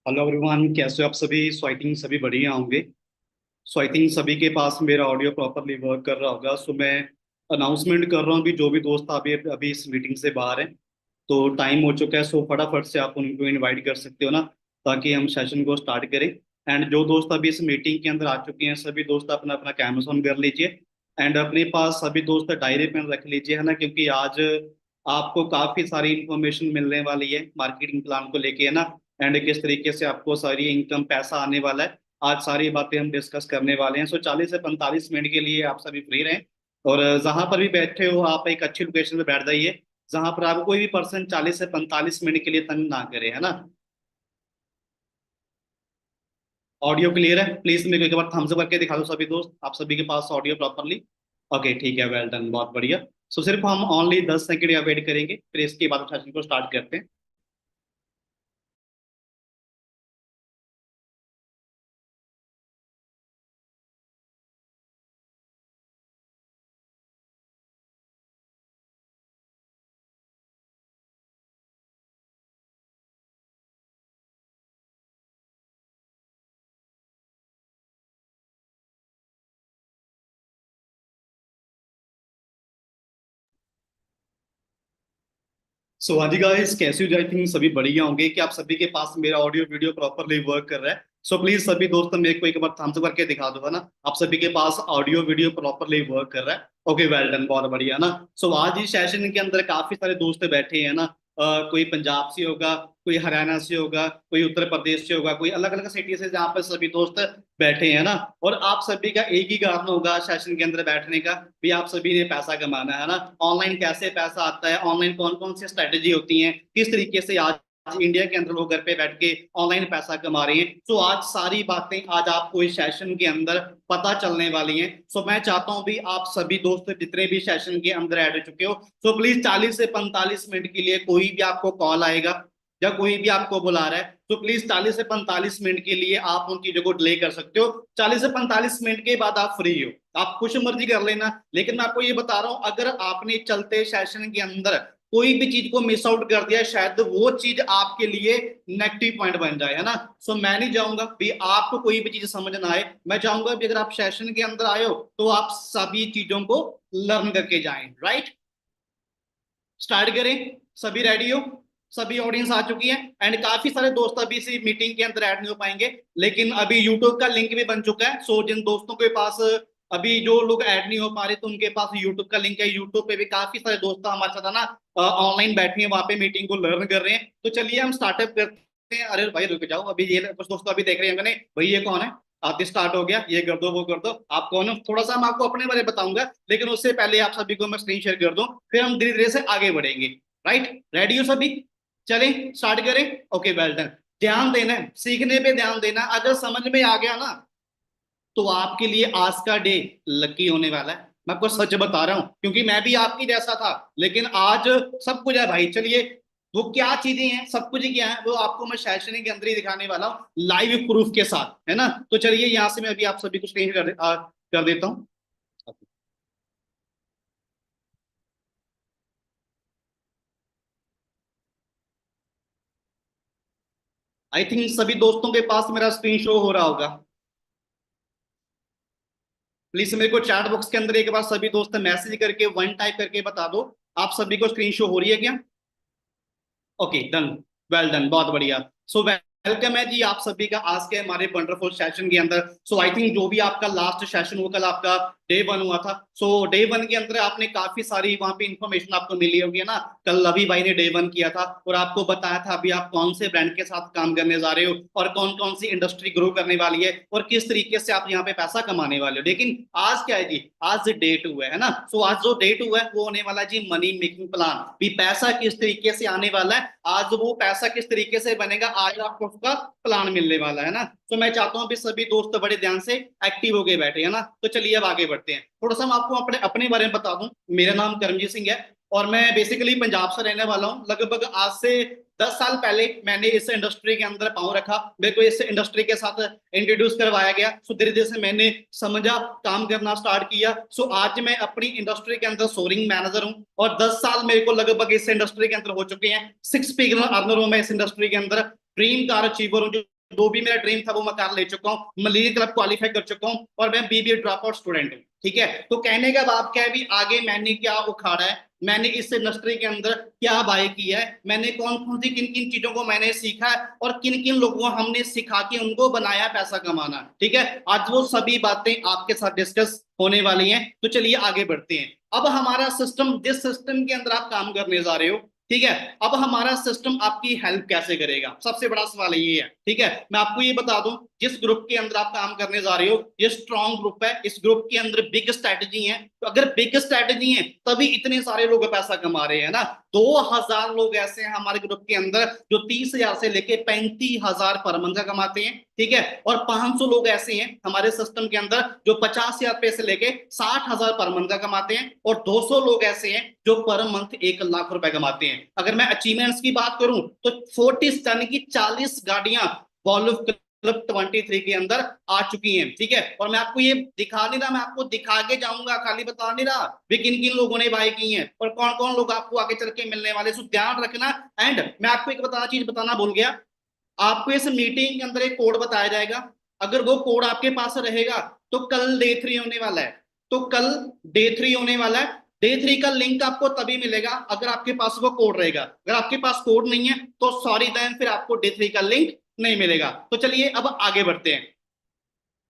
Hello everyone, कैसे हो आप सभी? सो आई थिंक सभी बढ़िया होंगे। सो आई थिंक सभी के पास मेरा ऑडियो प्रॉपरली वर्क कर रहा होगा। सो मैं अनाउंसमेंट कर रहा हूँ, भी जो भी दोस्त अभी अभी इस मीटिंग से बाहर हैं, तो टाइम हो चुका है। सो फटाफट से आप उनको इनवाइट कर सकते हो ना, ताकि हम सेशन को स्टार्ट करें। एंड जो दोस्त अभी इस मीटिंग के अंदर आ चुके हैं, सभी दोस्त अपना अपना कैमरा ऑन कर लीजिए। एंड अपने पास सभी दोस्त डायरी पेन रख लीजिए, है ना, क्योंकि आज आपको काफी सारी इंफॉर्मेशन मिलने वाली है मार्केटिंग प्लान को लेके, है ना। एंड किस तरीके से आपको सारी इनकम पैसा आने वाला है, आज सारी बातें हम डिस्कस करने वाले हैं। सो 40 से 45 मिनट के लिए आप सभी फ्री रहें। और जहां पर भी बैठे हो, आप एक अच्छी लोकेशन पे बैठ जाइए, जहां पर आपको कोई भी पर्सन 40 से 45 मिनट के लिए तंग ना करे, है ना। ऑडियो क्लियर है? प्लीज मेरे को एक बार थम्स अप करके दिखा दो सभी दोस्त, आप सभी के पास ऑडियो प्रॉपरली। ओके, ठीक है, वेल डन, बहुत बढ़िया। सो सिर्फ हम ओनली 10 सेकंड या वेट करेंगे, फिर इसके बाद सेशन को स्टार्ट करते हैं। सो हाँ जी गाइस, कैसे हो? आई थिंक सभी बढ़िया होंगे कि आप सभी के पास मेरा ऑडियो वीडियो प्रॉपरली वर्क कर रहा है। सो प्लीज सभी दोस्तों, मेरे को एक बार थम्स अप करके दिखा दो, है ना, आप सभी के पास ऑडियो वीडियो प्रॉपरली वर्क कर रहा है। ओके, वेल डन, बहुत बढ़िया ना। सो आज इस सेशन के अंदर काफी सारे दोस्त बैठे हैं ना। कोई पंजाब से होगा, कोई हरियाणा से होगा, कोई उत्तर प्रदेश से होगा, कोई अलग अलग सिटी से, जहाँ पर सभी दोस्त बैठे हैं ना। और आप सभी का एक ही कारण होगा सेशन के अंदर बैठने का, भी आप सभी ने पैसा कमाना है ना। ऑनलाइन कैसे पैसा आता है, ऑनलाइन कौन कौन सी स्ट्रेटेजी होती है, किस तरीके से आज आज इंडिया के अंदर लोग घर पे बैठ के ऑनलाइन पैसा कमा रहे हैं। सो आज सारी बातें आज आपको इस सेशन के अंदर पता चलने वाली हैं। सो मैं चाहता हूं भी आप सभी दोस्त जितने भी सेशन के अंदर ऐड हो चुके हो, सो प्लीज 40 से 45 मिनट के लिए कोई भी आपको कॉल आएगा या कोई भी आपको बुला रहा है तो प्लीज 40 से 45 मिनट के लिए आप उन चीजों को डिले कर सकते हो। 40 से 45 मिनट के बाद आप फ्री हो, आप कुछ मर्जी कर लेना। लेकिन मैं आपको ये बता रहा हूं, अगर आपने चलते सेशन के अंदर कोई भी चीज को मिस आउट कर दिया, शायद वो चीज आपके लिए नेगेटिव पॉइंट बन जाए, है ना। सो मैं नहीं चाहूंगा भी आपको कोई भी चीज समझ ना आए। मैं चाहूंगा भी अगर आप सेशन के अंदर आए हो तो आप सभी चीजों को लर्न करके जाएं। राइट, स्टार्ट करें। सभी रेडी हो? सभी ऑडियंस आ चुकी है एंड काफी सारे दोस्त अभी इसी मीटिंग के अंदर ऐड नहीं हो पाएंगे, लेकिन अभी यूट्यूब का लिंक भी बन चुका है। सो जिन दोस्तों के पास अभी जो लोग ऐड नहीं हो पा रहे तो उनके पास यूट्यूब का लिंक है। यूट्यूब पे भी काफी सारे दोस्त हमारे साथ है ना, ऑनलाइन बैठे हैं, वहां पे मीटिंग को लर्न कर रहे हैं। तो चलिए हम स्टार्टअप करते हैं। अरे भाई रुक जाओ, अभी ये कुछ दोस्त अभी देख रहे हैं मैंने, भाई ये कौन है, आते स्टार्ट हो गया, ये कर दो वो कर दो। आप कौन हो, थोड़ा सा मैं आपको अपने बारे में बताऊंगा, लेकिन उससे पहले आप सभी को मैं स्क्रीन शेयर कर दूं, फिर हम धीरे धीरे से आगे बढ़ेंगे। राइट, रेडी हो सभी? चलें स्टार्ट करें। Okay, well done. ध्यान देना है, सीखने पे ध्यान देना। अगर समझ में आ गया ना तो आपके लिए आज का डे लकी होने वाला है। मैं आपको सच बता रहा हूं, क्योंकि मैं भी आपकी जैसा था, लेकिन आज सब कुछ है भाई। चलिए, वो क्या चीजें हैं, सब कुछ क्या है, वो आपको मैं शैक्षणिक के अंदर ही दिखाने वाला हूँ, लाइव प्रूफ के साथ, है ना। तो चलिए यहाँ से मैं अभी आप सभी को स्क्रीन कर देता हूँ। आई थिंक सभी दोस्तों के पास मेरा स्क्रीन शो हो रहा होगा। प्लीज मेरे को चैट बॉक्स के अंदर एक बार सभी दोस्त मैसेज करके वन टाइप करके बता दो, आप सभी को स्क्रीन शो हो रही है क्या? ओके, डन, वेल डन, बहुत बढ़िया। सो वेलकम है जी आप सभी का आज के हमारे वंडरफुल सेशन के अंदर। सो आई थिंक जो भी आपका लास्ट सेशन हुआ कल, आपका डे वन हुआ था। सो डे वन के अंदर आपने काफी सारी वहां पे इंफॉर्मेशन आपको मिली होगी, है ना। कल रवि भाई ने डे वन किया था और आपको बताया था अभी आप कौन से ब्रांड के साथ काम करने जा रहे हो और कौन कौन सी इंडस्ट्री ग्रो करने वाली है और किस तरीके से आप यहाँ पे पैसा कमाने वाले हो। लेकिन आज क्या है जी, आज डे टू है ना। सो आज जो डे टू है वो होने वाला है जी मनी मेकिंग प्लान, भी पैसा किस तरीके से आने वाला है, आज वो पैसा किस तरीके से बनेगा, आज आपको उसका प्लान मिलने वाला है ना। तो मैं चाहता हूँ सभी दोस्त बड़े ध्यान से एक्टिव होके बैठे, है ना। तो चलिए अब आगे बढ़ते हैं। थोड़ा सा मैं आपको अपने अपने बारे में बता दूं। मेरा नाम करमजीत सिंह है और मैं बेसिकली पंजाब से रहने वाला हूँ। लगभग आज से 10 साल पहले मैंने इस इंडस्ट्री के अंदर पाँव रखा, मेरे को इस इंडस्ट्री के साथ इंट्रोड्यूस करवाया गया। सो धीरे धीरे से मैंने समझा, काम करना स्टार्ट किया। सो आज मैं अपनी इंडस्ट्री के अंदर सोरिंग मैनेजर हूँ और 10 साल मेरे को लगभग इस इंडस्ट्री के अंदर हो चुके हैं। 6 फिगर अर्नर हूँ मैं इस इंडस्ट्री के अंदर। ड्रीम कार अचीवर हूँ, जो भी मेरा ड्रीम था वो मैं कार ले चुका हूँ। मलेरिया क्लब क्वालिफाई कर चुका हूँ और मैं बीबीए ड्रॉप आउट स्टूडेंट हूँ। ठीक है, तो कहने का बात क्या है भी, आगे मैंने क्या उखाड़ा है, मैंने इस इंडस्ट्री के अंदर क्या बाय किया है, मैंने कौन कौन सी किन किन चीजों को मैंने सीखा है और किन किन लोगों को हमने सिखा के उनको बनाया पैसा कमाना। ठीक है, आज वो सभी बातें आपके साथ डिस्कस होने वाली हैं। तो चलिए आगे बढ़ते हैं। अब हमारा सिस्टम, जिस सिस्टम के अंदर आप काम करने जा रहे हो, ठीक है, अब हमारा सिस्टम आपकी हेल्प कैसे करेगा, सबसे बड़ा सवाल ये है। ठीक है, मैं आपको ये बता दूं, जिस ग्रुप के अंदर आप काम करने जा रहे हो ये स्ट्रॉन्ग ग्रुप है, इस ग्रुप के अंदर बिग स्ट्रेटजी है। तो अगर बिग स्ट्रेटजी है तभी इतने सारे लोग पैसा कमा रहे हैं ना। 2000 लोग ऐसे हैं हमारे ग्रुप के अंदर जो 30,000 से लेके 35,000 पर मंथ का कमाते हैं। ठीक है, और 500 लोग ऐसे हैं हमारे सिस्टम के अंदर जो 50,000 रुपए से लेके 60,000 पर मंथ का कमाते हैं और 200 लोग ऐसे हैं जो पर मंथ 1 लाख रुपए कमाते हैं। अगर मैं अचीवमेंट्स की बात करूं तो 40 यानी कि 40 गाड़ियां वॉल्व क्लब 23 के अंदर आ चुकी हैं। ठीक है, और मैं आपको ये दिखा नहीं रहा, मैं आपको दिखा के जाऊंगा, खाली बता नहीं रहा भी किन किन लोगों ने बाय की हैं और कौन कौन लोग आपको आगे चल के मिलने वाले। सो ध्यान रखना। एंड मैं आपको एक चीज बताना भूल गया, आपको इस मीटिंग के अंदर एक कोड बताया जाएगा। अगर वो कोड आपके पास रहेगा तो कल डे 3 होने वाला है। तो कल डे 3 होने वाला है। डे 3 का लिंक आपको तभी मिलेगा अगर आपके पास वो कोड रहेगा। अगर आपके पास कोड नहीं है तो सॉरी देन, फिर आपको डे 3 का लिंक नहीं मिलेगा। तो चलिए अब आगे बढ़ते हैं।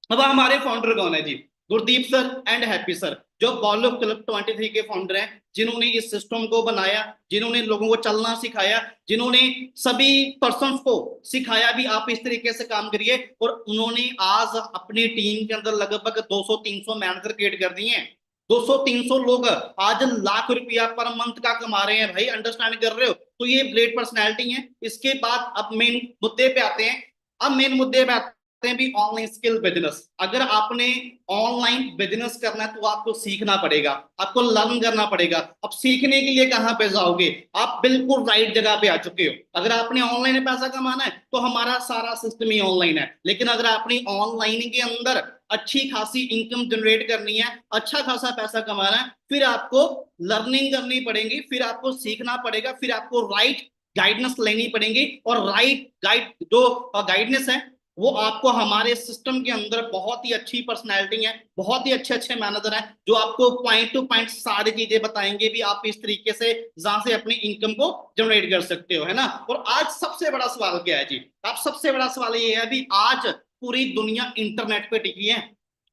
अब हमारे फाउंडर कौन है जी? Gurdeep sir and Happy sir, जो बॉल ऑफ क्लब 23 के फाउंडर हैं, जिन्होंने इस सिस्टम को बनाया, जिन्होंने लोगों को चलना सिखाया, जिन्होंने सभी पर्सन्स को सिखाया भी आप इस तरीके से काम करिए। और उन्होंने आज अपनी टीम के अंदर लगभग 200-300 मैनेजर क्रिएट कर दिए हैं। 200-300 लोग आज लाख रुपया पर मंथ का कमा रहे हैं भाई, अंडरस्टैंड कर रहे हो? तो ये ग्रेट पर्सनैलिटी है। इसके बाद अब मेन मुद्दे पे आते हैं। अब मेन मुद्दे पे आते हैं भी ऑनलाइन स्किल बिजनेस। अगर आपने ऑनलाइन बिजनेस करना है तो आपको सीखना पड़ेगा, आपको लर्न करना पड़ेगा। अब सीखने के लिए कहाँ पे जाओगे? आप बिल्कुल राइट जगह पे आ चुके हो। अगर आपने ऑनलाइन पैसा कमाना है तो हमारा सारा सिस्टम ही ऑनलाइन है। लेकिन अगर आपने ऑनलाइन के अंदर अच्छी खासी इनकम जनरेट करनी है, अच्छा खासा पैसा कमाना है, फिर आपको लर्निंग करनी पड़ेगी, फिर आपको सीखना पड़ेगा, फिर आपको राइट गाइडेंस लेनी पड़ेगी। और राइट गाइड जो गाइडेंस है वो आपको हमारे सिस्टम के अंदर बहुत ही अच्छी पर्सनैलिटी है, बहुत ही अच्छे अच्छे मैनेजर हैं जो आपको पॉइंट टू पॉइंट सारी चीजें बताएंगे भी आप इस तरीके से जहां से अपनी इनकम को जनरेट कर सकते हो, है ना। और आज सबसे बड़ा सवाल क्या है जी? अब सबसे बड़ा सवाल ये है भी आज पूरी दुनिया इंटरनेट पे टिकी है।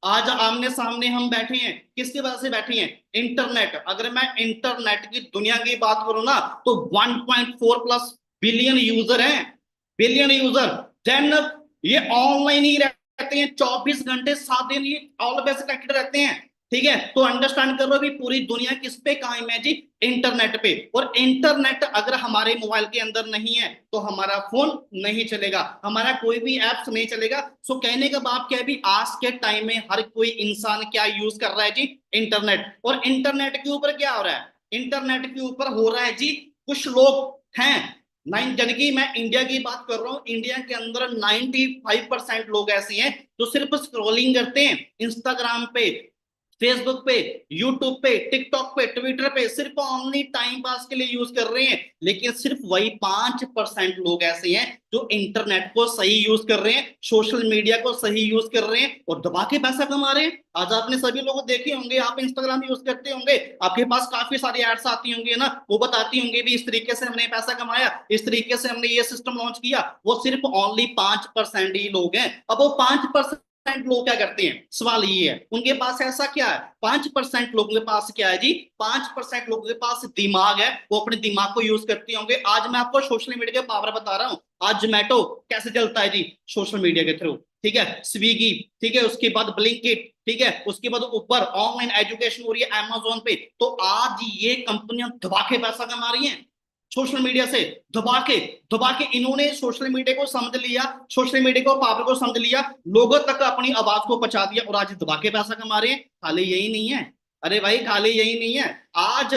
आज आमने सामने हम बैठे हैं, किसकी वजह से बैठे हैं? इंटरनेट। अगर मैं इंटरनेट की दुनिया की बात करूं ना तो 1.4 प्लस बिलियन यूजर हैं, बिलियन यूजर। देन ये ऑनलाइन ही रहते हैं 24 घंटे 7 दिन, ये ऑलवेज कनेक्टेड रहते हैं। ठीक है, तो अंडरस्टैंड कर लो भी पूरी दुनिया किस पे कायम है जी? इंटरनेट पे। और इंटरनेट अगर हमारे मोबाइल के अंदर नहीं है तो हमारा फोन नहीं चलेगा, हमारा कोई भी एप्स नहीं चलेगा। सो कहने का बात क्या है भी आज के टाइम में हर कोई इंसान क्या यूज कर रहा है जी? इंटरनेट। और इंटरनेट के ऊपर क्या हो रहा है? इंटरनेट के ऊपर हो रहा है जी, कुछ लोग हैं नाइन, यानी कि मैं इंडिया की बात कर रहा हूं, इंडिया के अंदर 95% लोग ऐसे हैं जो सिर्फ स्क्रॉलिंग करते हैं इंस्टाग्राम पे, फेसबुक पे, यूट्यूब पे, टिकटॉक पे, ट्विटर पे, सिर्फ ओनली टाइम पास के लिए यूज कर रहे हैं। लेकिन सिर्फ वही 5% लोग ऐसे हैं जो इंटरनेट को सही यूज कर रहे हैं, सोशल मीडिया को सही यूज कर रहे हैं और दबा के पैसा कमा रहे हैं। आज आपने सभी लोग देखे होंगे, आप इंस्टाग्राम यूज करते होंगे, आपके पास काफी सारी एड्स आती होंगी ना, वो बताती होंगी भी इस तरीके से हमने पैसा कमाया, इस तरीके से हमने ये सिस्टम लॉन्च किया। वो सिर्फ ओनली 5% ही लोग हैं। अब वो 5% लोग क्या करते हैं? सवाल ये है, उनके पास ऐसा क्या है? 5% लोगों के पास क्या है जी? 5% लोगों के पास दिमाग है, वो अपने दिमाग को यूज करते होंगे। आज मैं आपको सोशल मीडिया के पावर बता रहा हूं। आज जोमेटो कैसे चलता है जी? सोशल मीडिया के थ्रू। ठीक है, स्विगी, ठीक है, उसके बाद ब्लिंकिट, ठीक है, उसके बाद ऊपर ऑनलाइन एजुकेशन हो रही है अमेजोन पे। तो आज ये कंपनियां दबा के पैसा कमा रही हैं सोशल मीडिया से। दबा के इन्होंने सोशल मीडिया को समझ लिया, सोशल मीडिया को पावर को समझ लिया, लोगों तक अपनी आवाज को पहुंचा दिया और आज दबा के पैसा कमा रहे हैं। खाली यही नहीं है, अरे भाई खाली यही नहीं है। आज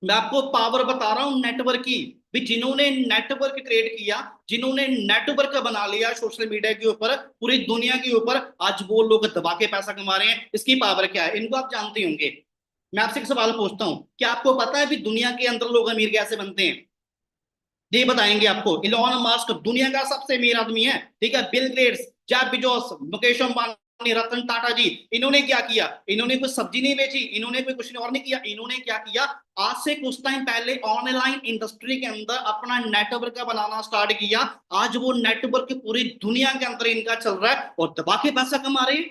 मैं आपको पावर बता रहा हूं नेटवर्क की भी। जिन्होंने नेटवर्क क्रिएट किया, जिन्होंने नेटवर्क बना लिया सोशल मीडिया के ऊपर, पूरी दुनिया के ऊपर, आज वो लोग दबा के पैसा कमा रहे हैं। इसकी पावर क्या है इनको आप जानते होंगे। मैं आपसे एक सवाल पूछता हूं, क्या आपको पता है भी दुनिया के अंदर लोग अमीर कैसे बनते हैं? ये बताएंगे आपको। इलोन मस्क दुनिया का सबसे अमीर आदमी है, ठीक है। Bill Gates, Jeff Bezos, Mukesh Ambani, Ratan Tata ji, इन्होंने क्या किया? इन्होंने कोई सब्जी नहीं बेची, इन्होंने कोई कुछ और नहीं किया। इन्होंने क्या किया? आज से कुछ टाइम पहले ऑनलाइन इंडस्ट्री के अंदर अपना नेटवर्क बनाना स्टार्ट किया। आज वो नेटवर्क पूरी दुनिया के अंदर इनका चल रहा है और दबा के पैसा कमा रहे हैं,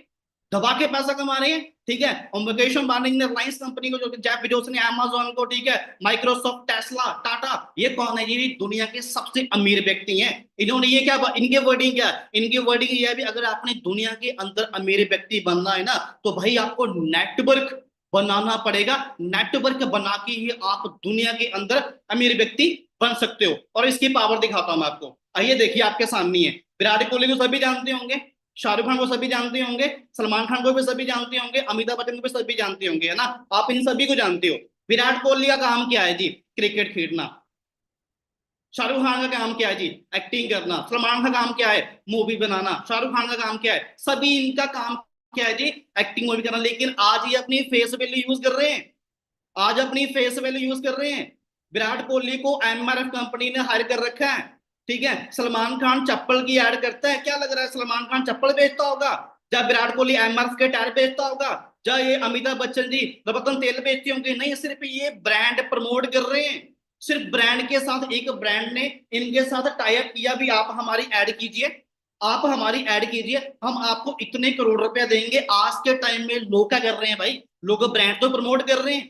दबा के पैसा कमा रहे हैं। ठीक है, और मुकेश अंबानी ने रिलायंस कंपनी को, जो जेफ बेजोस ने अमेज़न को, ठीक है, माइक्रोसॉफ्ट, टेस्ला, टाटा, ये कौन है ये? दुनिया के सबसे अमीर व्यक्ति हैं। इन्होंने ये क्या, इनके वर्डिंग क्या? इनकी वर्डिंग ये है भी अगर आपने दुनिया के अंदर अमीर व्यक्ति बनना है ना तो भाई आपको नेटवर्क बनाना पड़ेगा। नेटवर्क बना के ही आप दुनिया के अंदर अमीर व्यक्ति बन सकते हो। और इसकी पावर दिखाता हूं मैं आपको। आइए देखिए, आपके सामने है। विराट कोहली को सभी जानते होंगे, शाहरुख खान को सभी जानते होंगे, सलमान खान को भी सभी जानते होंगे, अमिताभ बच्चन को भी सभी जानते होंगे, है ना। आप इन सभी को जानते हो। विराट कोहली का काम क्या है जी? क्रिकेट खेलना। शाहरुख खान का काम क्या है जी? एक्टिंग करना। सलमान का काम क्या है? मूवी बनाना। शाहरुख खान का काम क्या है? सभी इनका काम क्या है जी? एक्टिंग, मूवी करना। लेकिन आज ये अपनी फेस वैल्यू यूज कर रहे हैं, आज अपनी फेस वैल्यू यूज कर रहे हैं। विराट कोहली को एमआरएफ कंपनी ने हायर कर रखा है, ठीक है। सलमान खान चप्पल की ऐड करता है, क्या लग रहा है सलमान खान चप्पल बेचता होगा? जब विराट कोहली एमआरएफ के टायर बेचता होगा? जब ये अमिताभ बच्चन जी रतन तेल बेचते होंगे? नहीं, सिर्फ ये ब्रांड प्रमोट कर रहे हैं। सिर्फ ब्रांड के साथ, एक ब्रांड ने इनके साथ टाई अप किया भी आप हमारी ऐड कीजिए, आप हमारी ऐड कीजिए, हम आपको इतने करोड़ रुपया देंगे। आज के टाइम में लोग क्या कर रहे हैं भाई? लोग ब्रांड तो प्रमोट कर रहे हैं,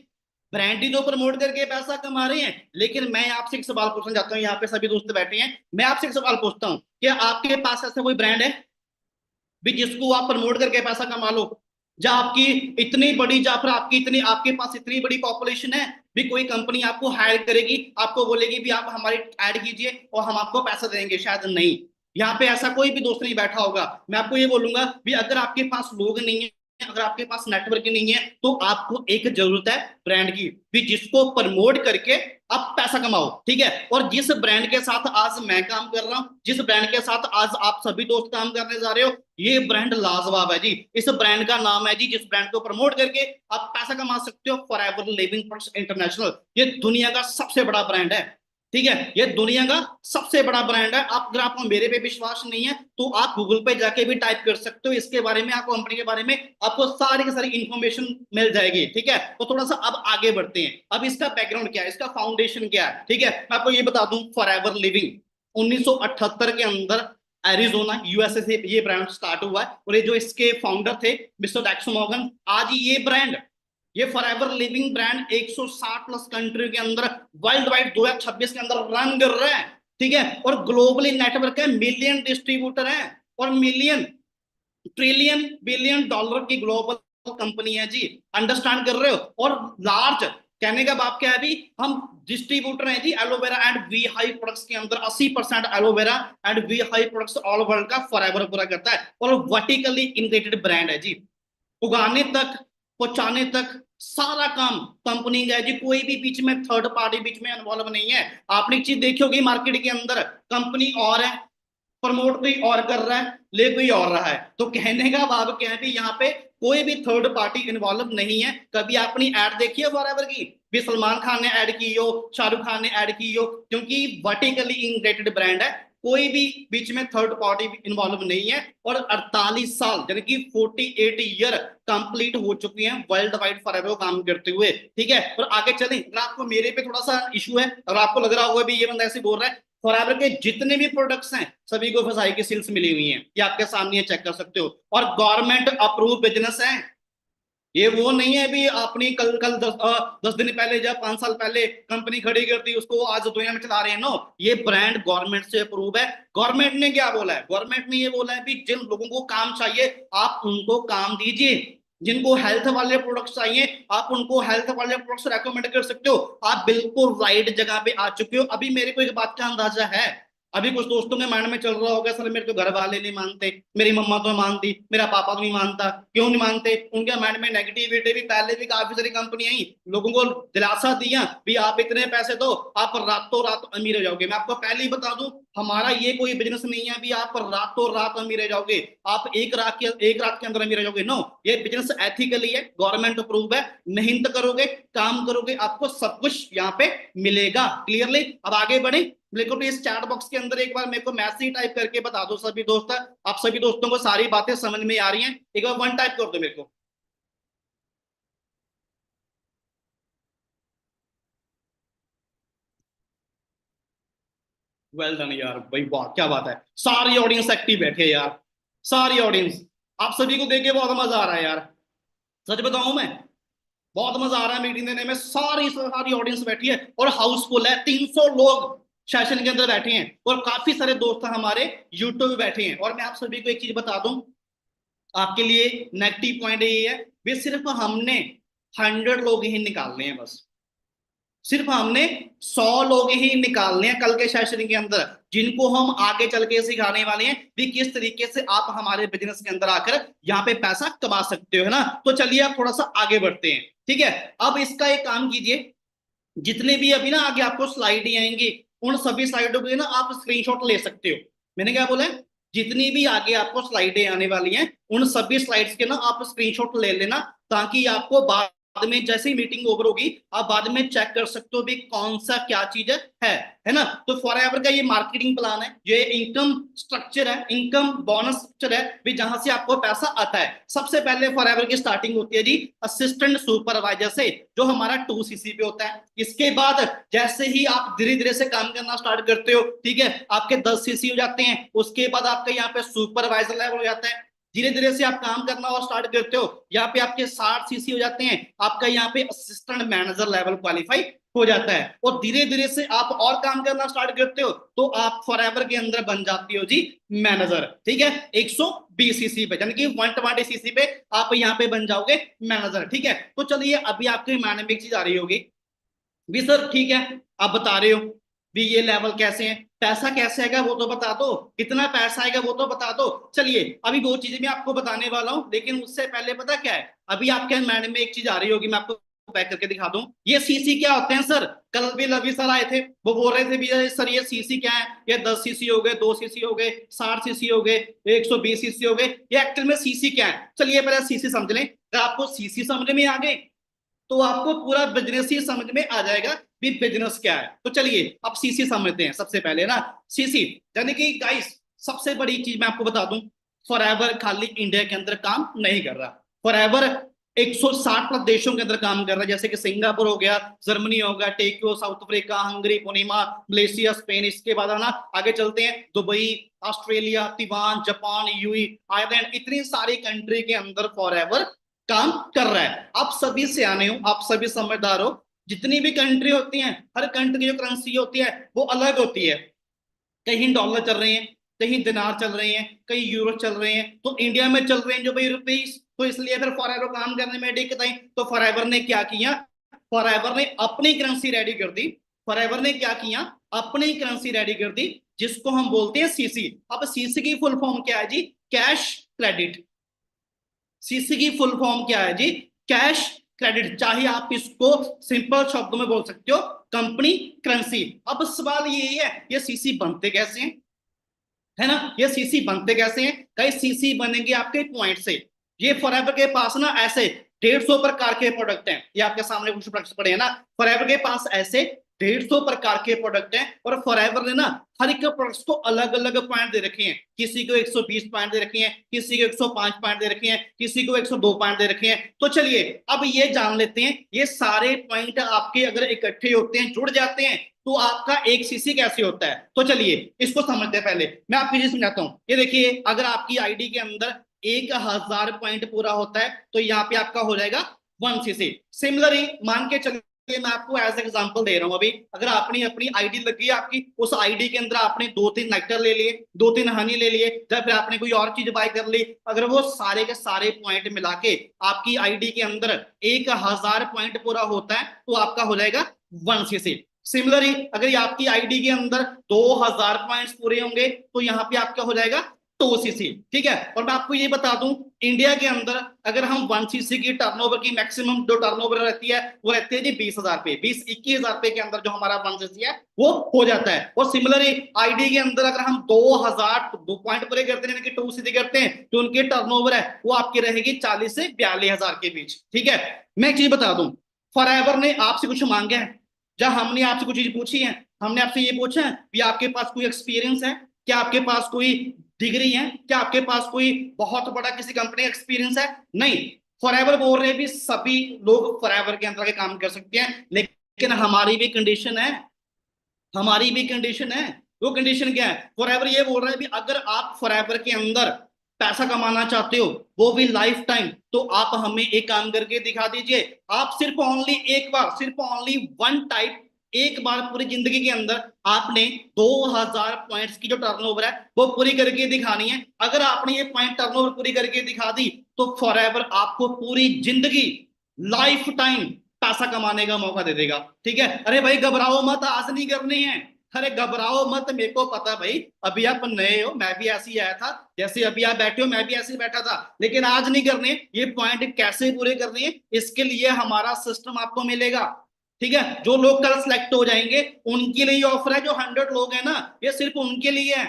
ब्रांड ही तो प्रमोट करके पैसा कमा रहे हैं। लेकिन मैं आपसे एक सवाल पूछना चाहता हूँ, यहाँ पे सभी दोस्त बैठे हैं, मैं आपसे एक सवाल पूछता हूँ, क्या आपके पास ऐसा कोई ब्रांड है भी जिसको आप प्रमोट करके पैसा कमा लो? जब आपकी इतनी बड़ी, जब फिर आपकी इतनी, आपके पास इतनी बड़ी पॉपुलेशन है, भी कोई कंपनी आपको हायर करेगी, आपको बोलेगी भी आप हमारी ऐड कीजिए और हम आपको पैसा देंगे, शायद नहीं। यहाँ पे ऐसा कोई भी दोस्त नहीं बैठा होगा। मैं आपको ये बोलूंगा भी अगर आपके पास लोग नहीं है, अगर आपके पास नेटवर्क नहीं है, तो आपको एक जरूरत है ब्रांड की भी, जिसको प्रमोट करके आप पैसा कमाओ। ठीक है, और जिस ब्रांड के साथ आज मैं काम कर रहा हूं, जिस ब्रांड के साथ आज आप सभी दोस्त काम करने जा रहे हो, ये ब्रांड लाजवाब है जी। इस ब्रांड का नाम है जी, जिस ब्रांड को प्रमोट करके आप पैसा कमा सकते हो, फॉरएवर लिविंग प्रोडक्ट्स इंटरनेशनल। ये दुनिया का सबसे बड़ा ब्रांड है। ठीक है, ये दुनिया का सबसे बड़ा ब्रांड है। आप अगर आपको मेरे पे विश्वास नहीं है तो आप गूगल पे जाके भी टाइप कर सकते हो इसके बारे में, आपको कंपनी के बारे में आपको सारी की सारी इंफॉर्मेशन मिल जाएगी। ठीक है, तो थोड़ा सा अब आगे बढ़ते हैं। अब इसका बैकग्राउंड क्या है, इसका फाउंडेशन क्या है। ठीक है, मैं आपको ये बता दूं, फॉरएवर लिविंग 1978 के अंदर एरिजोना यूएसए से ये ब्रांड स्टार्ट हुआ है, और ये जो इसके फाउंडर थे मिस्टर डैक्सो मॉर्गन, आज ये ब्रांड, ये forever living brand 160 plus country के अंदर वर्ल्ड वाइड 2026 के अंदर रन कर रहा है। ठीक है, और ग्लोबली नेटवर्क है, मिलियन डिस्ट्रीब्यूटर है, और मिलियन ट्रिलियन बिलियन डॉलर की ग्लोबल कंपनी है जी। अंडरस्टैंड कर रहे हो? और लार्ज कहने का बात क्या है अभी, हम डिस्ट्रीब्यूटर हैं जी aloe vera and we high products के अंदर। 80% aloe vera and we high products all world का फॉरएवर पूरा करता है, और वर्टिकली इंटीग्रेटेड ब्रांड है जी। उगाने तक, पहुंचाने तक सारा काम कंपनी का है जी। कोई भी बीच में थर्ड पार्टी बीच में इन्वॉल्व नहीं है। आपने एक चीज देखी होगी मार्केट के अंदर, कंपनी और है, प्रमोट कोई और कर रहा है, ले कोई और रहा है। तो कहने का भाव क्या है भी, यहाँ पे कोई भी थर्ड पार्टी इन्वॉल्व नहीं है। कभी आपने ऐड देखी है फॉरएवर की भी, सलमान खान ने ऐड की हो, शाहरुख खान ने ऐड की हो, क्योंकि वर्टिकली इंटीग्रेटेड ब्रांड है। कोई भी बीच में थर्ड पार्टी इन्वॉल्व नहीं है। और 48 साल यानी कि 48 ईयर कंप्लीट हो चुके हैं वर्ल्ड वाइड फॉरएवर काम करते हुए। ठीक है, और आगे चलें। अगर आपको मेरे पे थोड़ा सा इशू है, और आपको लग रहा होगा भी ये बंदा ऐसे बोल रहा है, फॉरएवर के जितने भी प्रोडक्ट्स हैं सभी को फसाई की सील्स मिली हुई हैं, ये आपके सामने चेक कर सकते हो। और गवर्नमेंट अप्रूव बिजनेस है। ये वो नहीं है भी आपने कल कल 10 दिन पहले या 5 साल पहले कंपनी खड़ी कर दी, उसको आज दुनिया में चला रहे हैं। नो, ये ब्रांड गवर्नमेंट से अप्रूव है। गवर्नमेंट ने क्या बोला है, गवर्नमेंट ने ये बोला है भी जिन लोगों को काम चाहिए आप उनको काम दीजिए, जिनको हेल्थ वाले प्रोडक्ट्स चाहिए आप उनको हेल्थ वाले प्रोडक्ट्स रेकमेंड कर सकते हो। आप बिल्कुल राइट जगह पे आ चुके हो। अभी मेरे को एक बात का अंदाजा है, अभी कुछ दोस्तों के माइंड में चल रहा होगा, सर मेरे तो घर वाले नहीं मानते, मेरी मम्मा तो मानती, मेरा पापा तो नहीं मानता। क्यों नहीं मानते? उनके माइंड में नेगेटिविटी भी पहले भी काफी सारी कंपनियां ही लोगों को दिलासा दिया भी आप इतने पैसे दो आप रातों रात अमीर हो जाओगे। मैं आपको पहले ही बता दूं, हमारा ये कोई बिजनेस नहीं है अभी आप रातों रात अमीर हो जाओगे, आप एक रात के अंदर अमीर हो जाओगे। नो, ये बिजनेस एथिकली है, गवर्नमेंट अप्रूव है। मेहनत करोगे, काम करोगे, आपको सब कुछ यहाँ पे मिलेगा। क्लियरली? अब आगे बढ़े। मेरे को इस चैट बॉक्स के अंदर एक बार मेरे को मैसेज टाइप करके बता दो सभी दोस्त, आप सभी दोस्तों को सारी बातें समझ में आ रही हैं? एक बार वन टाइप कर दो मेरे को। वेल डन यार भाई, वाह क्या बात है। सारी ऑडियंस एक्टिव बैठी है यार, सारी ऑडियंस। आप सभी को देख के बहुत मजा आ रहा है यार, सच बताऊं मैं, बहुत मजा आ रहा है मीटिंग देने में। सारी सारी ऑडियंस बैठी है और हाउसफुल है, 300 लोग सेशन के अंदर बैठे हैं, और काफी सारे दोस्त हमारे यूट्यूब पे बैठे हैं। और मैं आप सभी को एक चीज बता दूं, आपके लिए नेगेटिव पॉइंट ये है भी, सिर्फ हमने 100 लोग ही निकालने हैं बस। सिर्फ हमने 100 लोग ही निकालने हैं कल के सेशन के अंदर, जिनको हम आगे चल के सिखाने वाले हैं भी किस तरीके से आप हमारे बिजनेस के अंदर आकर यहाँ पे पैसा कमा सकते हो, है ना। तो चलिए आप थोड़ा सा आगे बढ़ते हैं। ठीक है, अब इसका एक काम कीजिए, जितने भी अभी ना आगे आपको स्लाइड आएंगी उन सभी स्लाइडों के ना आप स्क्रीनशॉट ले सकते हो। मैंने क्या बोला है, जितनी भी आगे आपको स्लाइडें आने वाली हैं उन सभी स्लाइड्स के ना आप स्क्रीनशॉट ले लेना, ताकि आपको बाद में जैसे ही मीटिंग ओवर होगी आप बाद में चेक कर सकते हो भी कौन सा क्या चीज है ना। तो फॉरएवर का ये मार्केटिंग प्लान है, ये इनकम स्ट्रक्चर है, इनकम बोनस स्ट्रक्चर है भी, जहां से आपको पैसा आता है। सबसे पहले फॉरएवर की स्टार्टिंग होती है जी असिस्टेंट सुपरवाइजर से, जो हमारा 2 सीसी पे होता है। इसके बाद जैसे ही आप धीरे धीरे से काम करना स्टार्ट करते हो, ठीक है, आपके 10 सीसी हो जाते हैं। उसके बाद आपका यहाँ पे सुपरवाइजर लेवल हो जाता है। धीरे धीरे से आप काम करना और स्टार्ट करते हो, यहाँ पे आपके 60 सीसी हो जाते हैं, आपका यहाँ पे असिस्टेंट मैनेजर लेवल क्वालिफाई हो जाता है। और धीरे धीरे से आप और काम करना स्टार्ट करते हो तो आप फॉरएवर के अंदर बन जाती हो जी मैनेजर। ठीक है, 120 सीसी पे यानी कि 120 सीसी पे आप यहाँ पे बन जाओगे मैनेजर। ठीक है, तो चलिए अभी आपके माइंड में एक चीज आ रही होगी, भी सर ठीक है, आप बता रहे हो भी ये लेवल कैसे हैं, पैसा कैसे आएगा वो तो बता दो, कितना पैसा आएगा वो तो बता दो। चलिए अभी वो चीजें मैं आपको बताने वाला हूँ, लेकिन उससे पहले पता क्या है, अभी आपके माइंड में एक चीज आ रही होगी, मैं आपको बैक करके दिखा दूं, ये सीसी क्या होते हैं सर। कल भी लवी सर आए थे, वो बोल रहे थे भी सर ये सीसी क्या है, ये 10 सीसी हो गए, 2 सीसी हो गए, 60 सीसी हो गए, 120 सीसी हो गए, ये एक्चुअल में सीसी क्या है। चलिए पहले सीसी समझ लें, अगर आपको सीसी समझ में आ गए तो आपको पूरा बिजनेस ही समझ में आ जाएगा भी बिजनेस क्या है। तो चलिए अब सीसी समझते हैं सबसे पहले ना। सीसी यानी कि गाइस, सबसे बड़ी चीज मैं आपको बता दूं, फॉरएवर खाली इंडिया के अंदर काम नहीं कर रहा, फॉरएवर 160 प्लस देशों के अंदर काम कर रहा है, जैसे कि सिंगापुर हो गया, जर्मनी हो गया, टोक्यो, साउथ अफ्रीका, हंगरी, पुनीमा, मलेशिया, स्पेन, इसके बाद है ना आगे चलते हैं Dubai, Australia, Taiwan, Japan, UAE, Ireland, इतनी सारी कंट्री के अंदर फॉरएवर काम कर रहा है। आप सभी सियाने हो, आप सभी समझदार हो, जितनी भी कंट्री होती हैं, हर कंट्री की जो करेंसी होती है वो अलग होती है, कहीं डॉलर चल रहे हैं, कहीं दिनार चल रहे हैं, कहीं यूरो चल रहे हैं, तो इंडिया में चल रहे हैं जो भाई रुपीस, तो इसलिए फिर फॉरएवर काम करने में दिक्कत आई। तो फॉरएवर ने क्या किया, फॉरएवर ने अपनी करेंसी रेडी कर दी, फॉरएवर ने क्या किया, अपनी करेंसी रेडी कर दी, जिसको हम बोलते हैं सीसी। अब सीसी की फुल फॉर्म क्या है जी, कैश क्रेडिट। सीसी की फुल फॉर्म क्या है जी, कैश क्रेडिट, चाहे आप इसको सिंपल शब्दों में बोल सकते हो, कंपनी करेंसी। अब सवाल ये है, ये सीसी बनते कैसे हैं, है ना, ये सीसी बनते कैसे हैं, कई सीसी बनेंगे आपके पॉइंट से। ये फॉरएवर के पास ना ऐसे 150 प्रकार के प्रोडक्ट हैं, ये आपके सामने कुछ प्रोडक्ट्स पड़े हैं ना, फॉरएवर के पास ऐसे 150 प्रकार के प्रोडक्ट हैं, और फॉरएवर ने ना हर एक प्रोडक्ट्स को अलग अलग पॉइंट दे रखे हैं, किसी को 120 पॉइंट दे रखे हैं, किसी को 105 पॉइंट दे रखे हैं, किसी को 102 पॉइंट दे रखे हैं। तो चलिए अब ये जान लेते हैं, ये सारे पॉइंट आपके अगर इकट्ठे होते हैं, जुड़ जाते हैं, तो आपका एक सीसी कैसे होता है। तो चलिए इसको समझते हैं, पहले मैं आपको ये समझाता हूं। ये देखिए, अगर आपकी आईडी के अंदर 1000 पॉइंट पूरा होता है तो यहाँ पे आपका हो जाएगा 1 सीसी। सिमिलरली मान के चलिए, मैं आपको एज एग्जांपल दे रहा हूं, अभी अगर आपने अपनी आईडी लगी है आपकी, उस आईडी के अंदर आपने 2-3 लाइटर ले लिए, 2-3 हनी ले लिए, या फिर आपने कोई और चीज बाय कर ली, अगर वो सारे के सारे पॉइंट मिला के आपकी आईडी के अंदर 1000 पॉइंट पूरा होता है तो आपका हो जाएगा 1 सीसी। सिमिलरली अगर आपकी आईडी के अंदर 2000 पॉइंट्स पूरे होंगे तो यहाँ पे आपका हो जाएगा 2 सीसी। ठीक है, और मैं आपको ये बता दूं, इंडिया के अंदर अगर हम 1 सीसी की टर्नओवर की मैक्सिमम जो टर्नओवर रहती है वो रहती है जी 20,000 पे, 20-21,000 के अंदर जो हमारा 1 सीसी है वो हो जाता है। और सिमिलरली आईडी के अंदर अगर हम 2000 पॉइंट पूरे करते हैं, 2 सीसी करते हैं, तो उनकी टर्नओवर है वो आपकी रहेगी 40 से 42,000 के बीच। ठीक है, मैं एक चीज बता दूं, फॉरएवर ने आपसे कुछ मांगे हैं, जब हमने आपसे कुछ चीज पूछी है, हमने आपसे ये पूछा है कि आपके पास कोई एक्सपीरियंस है, क्या आपके पास कोई डिग्री है, क्या आपके पास कोई बहुत बड़ा किसी कंपनी का एक्सपीरियंस है, नहीं। फॉरएवर बोल रहे हैं भी सभी लोग फॉरएवर के अंदर के काम कर सकते हैं, लेकिन हमारी भी कंडीशन है, हमारी भी कंडीशन है। वो कंडीशन क्या है, फॉरएवर ये बोल रहा है भी अगर आप फॉरएवर के अंदर पैसा कमाना चाहते हो, वो भी लाइफ टाइम, तो आप हमें एक काम करके दिखा दीजिए, आप सिर्फ ओनली एक बार, सिर्फ ओनली वन टाइप, एक बार पूरी जिंदगी के अंदर आपने 2000 पॉइंट्स की जो टर्नओवर है वो पूरी करके दिखानी है। अगर आपने ये पॉइंट टर्नओवर पूरी करके दिखा दी तो फॉरएवर आपको पूरी जिंदगी, लाइफ टाइम पैसा कमाने का मौका दे देगा। ठीक है, अरे भाई घबराओ मत, आज नहीं करने हैं, अरे घबराओ मत, मेरे को पता भाई, अभी आप नए हो, मैं भी ऐसे ही आया था, जैसे अभी आप बैठे हो मैं भी ऐसे ही बैठा था, लेकिन आज नहीं करने, ये पॉइंट कैसे पूरे करने हैं इसके लिए हमारा सिस्टम आपको मिलेगा। ठीक है, जो लोग कल सिलेक्ट हो जाएंगे उनके लिए ऑफर है, जो 100 लोग हैं ना ये सिर्फ उनके लिए है,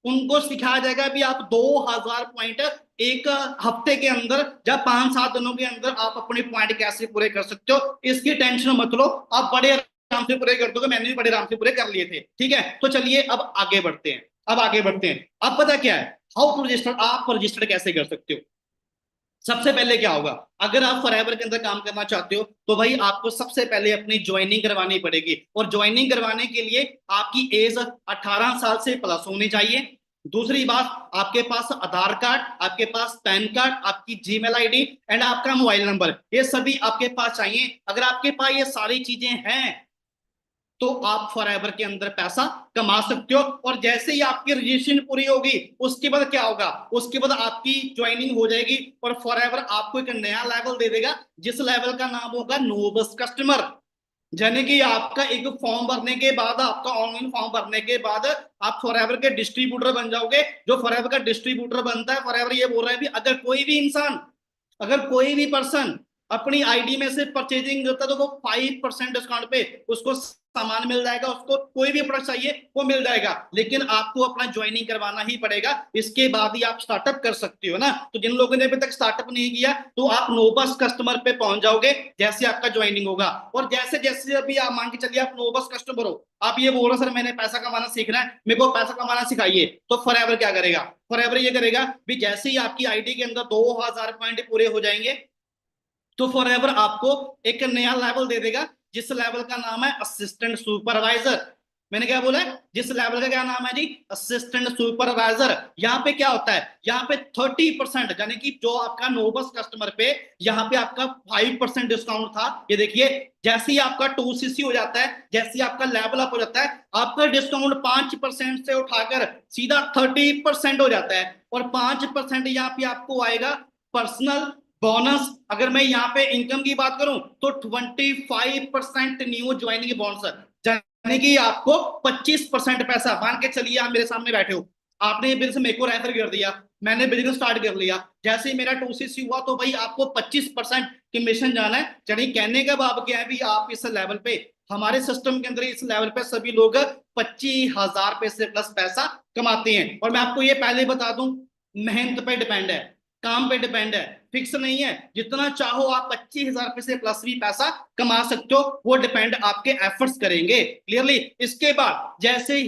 उनको सिखाया जाएगा भी आप 2000 पॉइंट एक हफ्ते के अंदर या 5-7 दिनों के अंदर आप अपने पॉइंट कैसे पूरे कर सकते हो, इसकी टेंशन मत लो, आप बड़े आराम से पूरे कर दोगे, मैंने भी बड़े आराम से पूरे कर लिए थे। ठीक है, तो चलिए अब आगे बढ़ते हैं, अब आगे बढ़ते हैं। अब पता क्या है, हाउ टू रजिस्टर, आप रजिस्टर कैसे कर सकते हो। सबसे पहले क्या होगा, अगर आप फॉरएवर के अंदर काम करना चाहते हो तो भाई आपको सबसे पहले अपनी ज्वाइनिंग करवानी पड़ेगी, और ज्वाइनिंग करवाने के लिए आपकी एज 18 साल से प्लस होनी चाहिए। दूसरी बात, आपके पास आधार कार्ड, आपके पास पैन कार्ड, आपकी जीमेल आईडी एंड आपका मोबाइल नंबर, ये सभी आपके पास चाहिए। अगर आपके पास ये सारी चीजें हैं तो आप फॉरएवर के अंदर पैसा कमा सकते हो। और जैसे ही आपकी रजिस्ट्रेशन पूरी होगी उसके बाद क्या होगा, उसके बाद आपकी ज्वाइनिंग हो जाएगी और फॉरएवर आपको एक नया लेवल दे देगा, जिस लेवल का नाम होगा नो बस कस्टमर। यानी कि आपका एक फॉर्म भरने के बाद, आपका ऑनलाइन फॉर्म भरने के बाद आप फॉरएवर के डिस्ट्रीब्यूटर बन जाओगे। जो फॉरएवर का डिस्ट्रीब्यूटर बनता है, फॉरएवर ये बोल रहा है भी अगर कोई भी इंसान, अगर कोई भी पर्सन अपनी आईडी में से परचेजिंग करता है तो वो 5% डिस्काउंट पे उसको सामान मिल जाएगा, उसको कोई भी प्रोडक्ट चाहिए वो मिल जाएगा। लेकिन आपको अपना ज्वाइनिंग करवाना ही पड़ेगा, इसके बाद ही आप स्टार्टअप कर सकते हो ना। तो जिन लोगों ने अभी तक स्टार्टअप नहीं किया तो आप नोबस कस्टमर पे पहुंच जाओगे जैसे आपका ज्वाइनिंग होगा। और जैसे जैसे अभी आप मान के चलिए आप नोबस कस्टमर हो, आप ये बोल रहे हो सर मैंने पैसा कमाना सीखना है, मेरे को पैसा कमाना सिखाइए, तो फॉरएवर क्या करेगा? फॉरएवर ये करेगा भी जैसे ही आपकी आईडी के अंदर 2000 पॉइंट पूरे हो जाएंगे तो फॉरएवर आपको एक नया लेवल दे देगा, जिस लेवल का नाम है असिस्टेंट सुपरवाइजर। मैंने क्या बोला है? जिस लेवल का क्या नाम है जी? Assistant supervisor. यहाँ पे क्या होता है? यहाँ पे 30%, यानी कि जो आपका नोबस कस्टमर पे यहाँ पे आपका 5% डिस्काउंट था, ये देखिए जैसे ही आपका 2CC हो जाता है, जैसे ही आपका लेवल अप हो जाता है, आपका डिस्काउंट 5% से उठाकर सीधा 30% हो जाता है। और 5% यहाँ पे आपको आएगा पर्सनल बोनस। अगर मैं यहाँ पे इनकम की बात करूं तो 25% न्यू ज्वाइनिंग बोनस, यानी कि आपको 25% पैसा। मान के चलिए आप मेरे सामने बैठे हो, आपने बिजनेस मेरे को रेफर कर दिया, मैंने बिजनेस स्टार्ट कर लिया, जैसे ही मेरा 2CC हुआ तो भाई आपको 25% कमीशन जाना है। यानी कहने का भाव क्या है भी, आप इस लेवल पे, हमारे सिस्टम के अंदर इस लेवल पे सभी लोग 25,000 रुपए से प्लस पैसा कमाते हैं। और मैं आपको ये पहले बता दूं, मेहनत पे डिपेंड है, काम पे डिपेंड है, फिक्स नहीं है। जितना चाहो आप 25,000 रुपए से प्लस भी पैसा कमा सकते हो, वो डिपेंड आपके एफर्ट्स करेंगे। क्लियरली? इसके बाद जैसे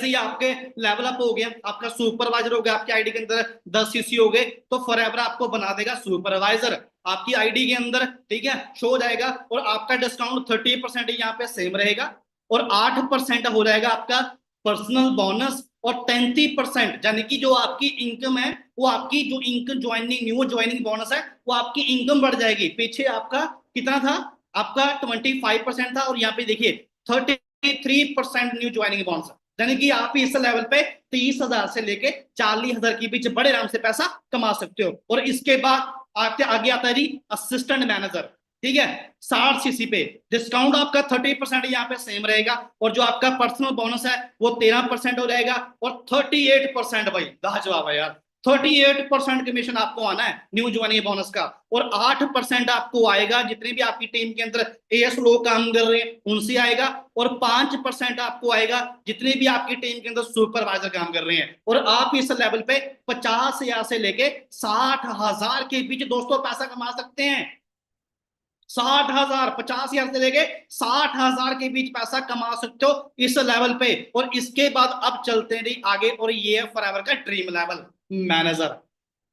ही आपके लेवल अप हो गया, आपका सुपरवाइजर हो गया, आपकी आईडी के अंदर 10CC हो गए, तो फॉरएवर आपको बना देगा सुपरवाइजर आपकी आईडी के अंदर, ठीक है, शो हो जाएगा। और आपका डिस्काउंट 30% यहाँ पे सेम रहेगा, और 8% हो जाएगा आपका पर्सनल बोनस, और 33% यानी कि जो आपकी इनकम है, वो आपकी जो income joining new joining bonus है, वो आपकी इनकम बढ़ जाएगी। पीछे आपका कितना था? आपका 25% था, और यहाँ पे देखिए 33% न्यू ज्वाइनिंग बोनस, यानी कि आप इस लेवल पे 30,000 से लेके 40,000 के बीच बड़े आराम से पैसा कमा सकते हो। और इसके बाद आपके आगे आता है जी असिस्टेंट मैनेजर, ठीक है। 60CC पे डिस्काउंट आपका 30% यहाँ पे सेम रहेगा, और जो आपका पर्सनल बोनस है वो 13% हो जाएगा, और 38%, भाई लाजवाब है यार, 38% कमीशन आपको आना है न्यू ज्वाइनिंग बोनस का। और 8% आपको आएगा जितने भी आपकी टीम के अंदर एएस लोग काम कर रहे हैं उनसे आएगा, और 5% आपको आएगा जितने भी आपकी टीम के अंदर सुपरवाइजर काम कर रहे हैं। और आप इस लेवल पे 50,000 से लेके 60,000 के बीच दोस्तों पैसा कमा सकते हैं। 60,000, 50,000 से लेके 60,000 के बीच पैसा कमा सकते हो इस लेवल पे। और इसके बाद अब चलते हैं जी आगे, और ये है फॉरएवर का ड्रीम लेवल, मैनेजर।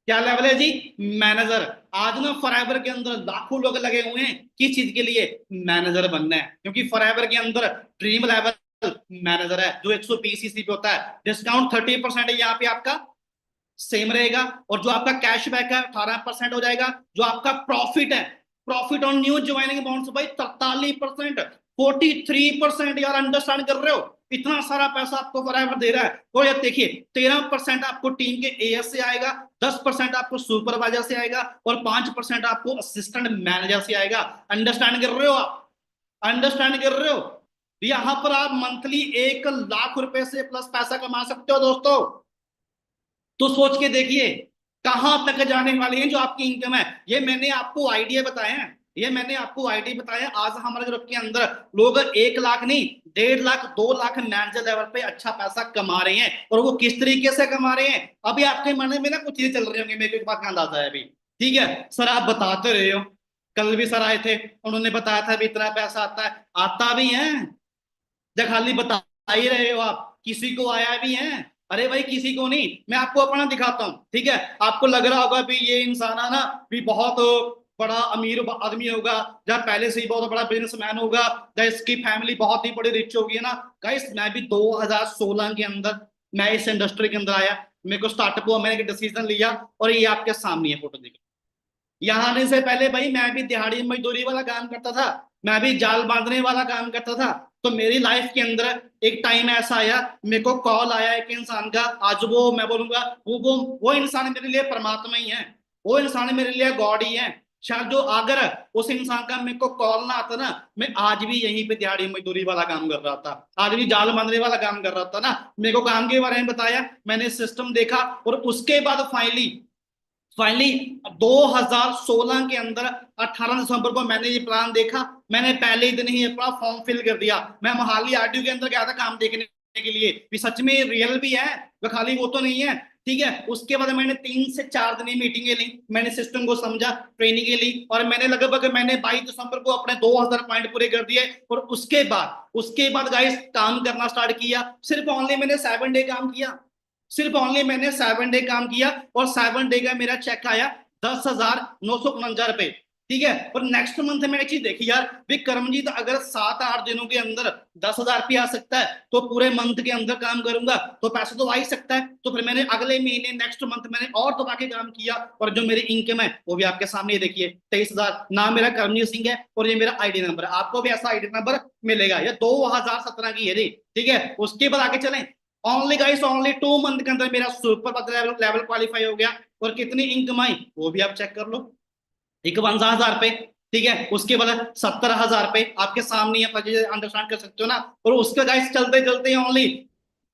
क्या लेवल है जी? मैनेजर। आज ना फॉरएवर के अंदर लाखों लोग लगे हुए हैं, किस चीज के लिए? मैनेजर बनना है, क्योंकि फॉरएवर के अंदर ड्रीम लेवल मैनेजर है जो 120CC पे होता है। डिस्काउंट 30% है यहाँ पे आपका सेम रहेगा, और जो आपका कैशबैक है 18% हो जाएगा। जो आपका प्रॉफिट है, profit on new joining bonus भाई 43%, 43%, यार अंडरस्टैंड कर रहे हो? इतना सारा पैसा आपको फॉरएवर दे रहा है। तो यार देखिए 13% आपको टीम के एएस से आएगा, 10% आपको सुपरवाइजर से आएगा, और 5% आपको असिस्टेंट मैनेजर से आएगा। अंडरस्टैंड कर रहे हो आप? अंडरस्टैंड कर रहे हो? यहां पर आप मंथली 1 लाख रुपए से प्लस पैसा कमा सकते हो दोस्तों। तो सोच के देखिए कहां तक जाने वाली है जो आपकी इनकम है। ये मैंने आपको आइडिया बताए हैं, ये मैंने आपको आइडिया बताया है। आज हमारे ग्रुप के अंदर लोग 1 लाख नहीं, 1.5 लाख, 2 लाख मैनेजर लेवल पे अच्छा पैसा कमा रहे हैं। और वो किस तरीके से कमा रहे हैं, अभी आपके मन में ना कुछ चीजें चल रही होंगी, मेरे को एक बात का अंदाजा है अभी, ठीक है। सर आप बताते रहे हो, कल भी सर आए थे, उन्होंने बताया था भी इतना पैसा आता है, आता भी है या खाली बता ही रहे हो आप? किसी को आया भी है? अरे भाई किसी को नहीं, मैं आपको अपना दिखाता हूँ, ठीक है। आपको लग रहा होगा भी ये इंसान है ना भी बहुत बड़ा अमीर आदमी होगा, या पहले से ही बहुत बड़ा बिजनेसमैन होगा, या इसकी फैमिली बहुत ही बड़ी रिच होगी, है ना। गाइस मैं भी 2016 के अंदर मैं इस इंडस्ट्री के अंदर आया, मेरे को स्टार्टअप हुआ, मैंने एक डिसीजन लिया, और ये आपके सामने है फोटो देखिए। यहाँ आने से पहले भाई मैं भी दिहाड़ी मजदूरी वाला काम करता था, मैं भी जाल बांधने वाला काम करता था। तो मेरी लाइफ के अंदर एक टाइम ऐसा आया, मेरे को कॉल आया एक इंसान का, आज वो मैं बोलूंगा वो इंसान मेरे लिए परमात्मा ही है, वो इंसान मेरे लिए गॉड ही है। शायद जो अगर उस इंसान का मेरे को कॉल ना आता ना, मैं आज भी यहीं पे दिहाड़ी मजदूरी वाला काम कर रहा था, आज भी जाल बांधने वाला काम कर रहा था ना। मेरे को काम के बारे में बताया, मैंने सिस्टम देखा, और उसके बाद फाइनली फाइनली 2016 के अंदर 18 दिसंबर को मैंने ये प्लान देखा। मैंने पहले ही दिन ही अपना फॉर्म फिल कर दिया। मैं मोहाली आरटीओ के अंदर गया था काम देखने के लिए भी सच में रियल भी है, वो खाली वो तो नहीं है। ठीक है, उसके बाद मैंने 3 से 4 दिन की मीटिंगें ली, मैंने सिस्टम को समझा, ट्रेनिंग ली, और मैंने 22 दिसंबर को अपने 2000 पॉइंट पूरे कर दिए। और उसके बाद गाइस काम करना स्टार्ट किया। सिर्फ ओनली मैंने 7 डे काम किया, सिर्फ ओनली मैंने 7 डे काम किया, और 7 डे का मेरा चेक आया 10,949 रुपए। ठीक है, और नेक्स्ट मंथ मैंने चीज देखी यार, भी कर्मजीत अगर 7-8 दिनों के अंदर 10,000 रुपया आ सकता है, तो पूरे मंथ के अंदर काम करूंगा तो पैसा तो आ ही सकता है। तो फिर मैंने अगले महीने नेक्स्ट मंथ मैंने और दबा के काम किया, और जो मेरी इनकम है वो भी आपके सामने देखिए 23,000। नाम मेरा कर्मजीत सिंह है, और ये मेरा आईडी नंबर है, आपको भी ऐसा आईडी नंबर मिलेगा। ये 2017 की है जी। ठीक है, उसके बाद आगे चलें। ओनली गाइस ओनली 2 मंथ के अंदर मेरा सुपर लेवल क्वालिफाई हो गया, और कितनी इनकम आई वो भी आप चेक कर लो, 51,000 रुपए। ठीक है, उसके बाद 70,000 रुपए आपके सामने है, अंडरस्टैंड कर सकते हो ना। और उसके गाइस चलते चलते ओनली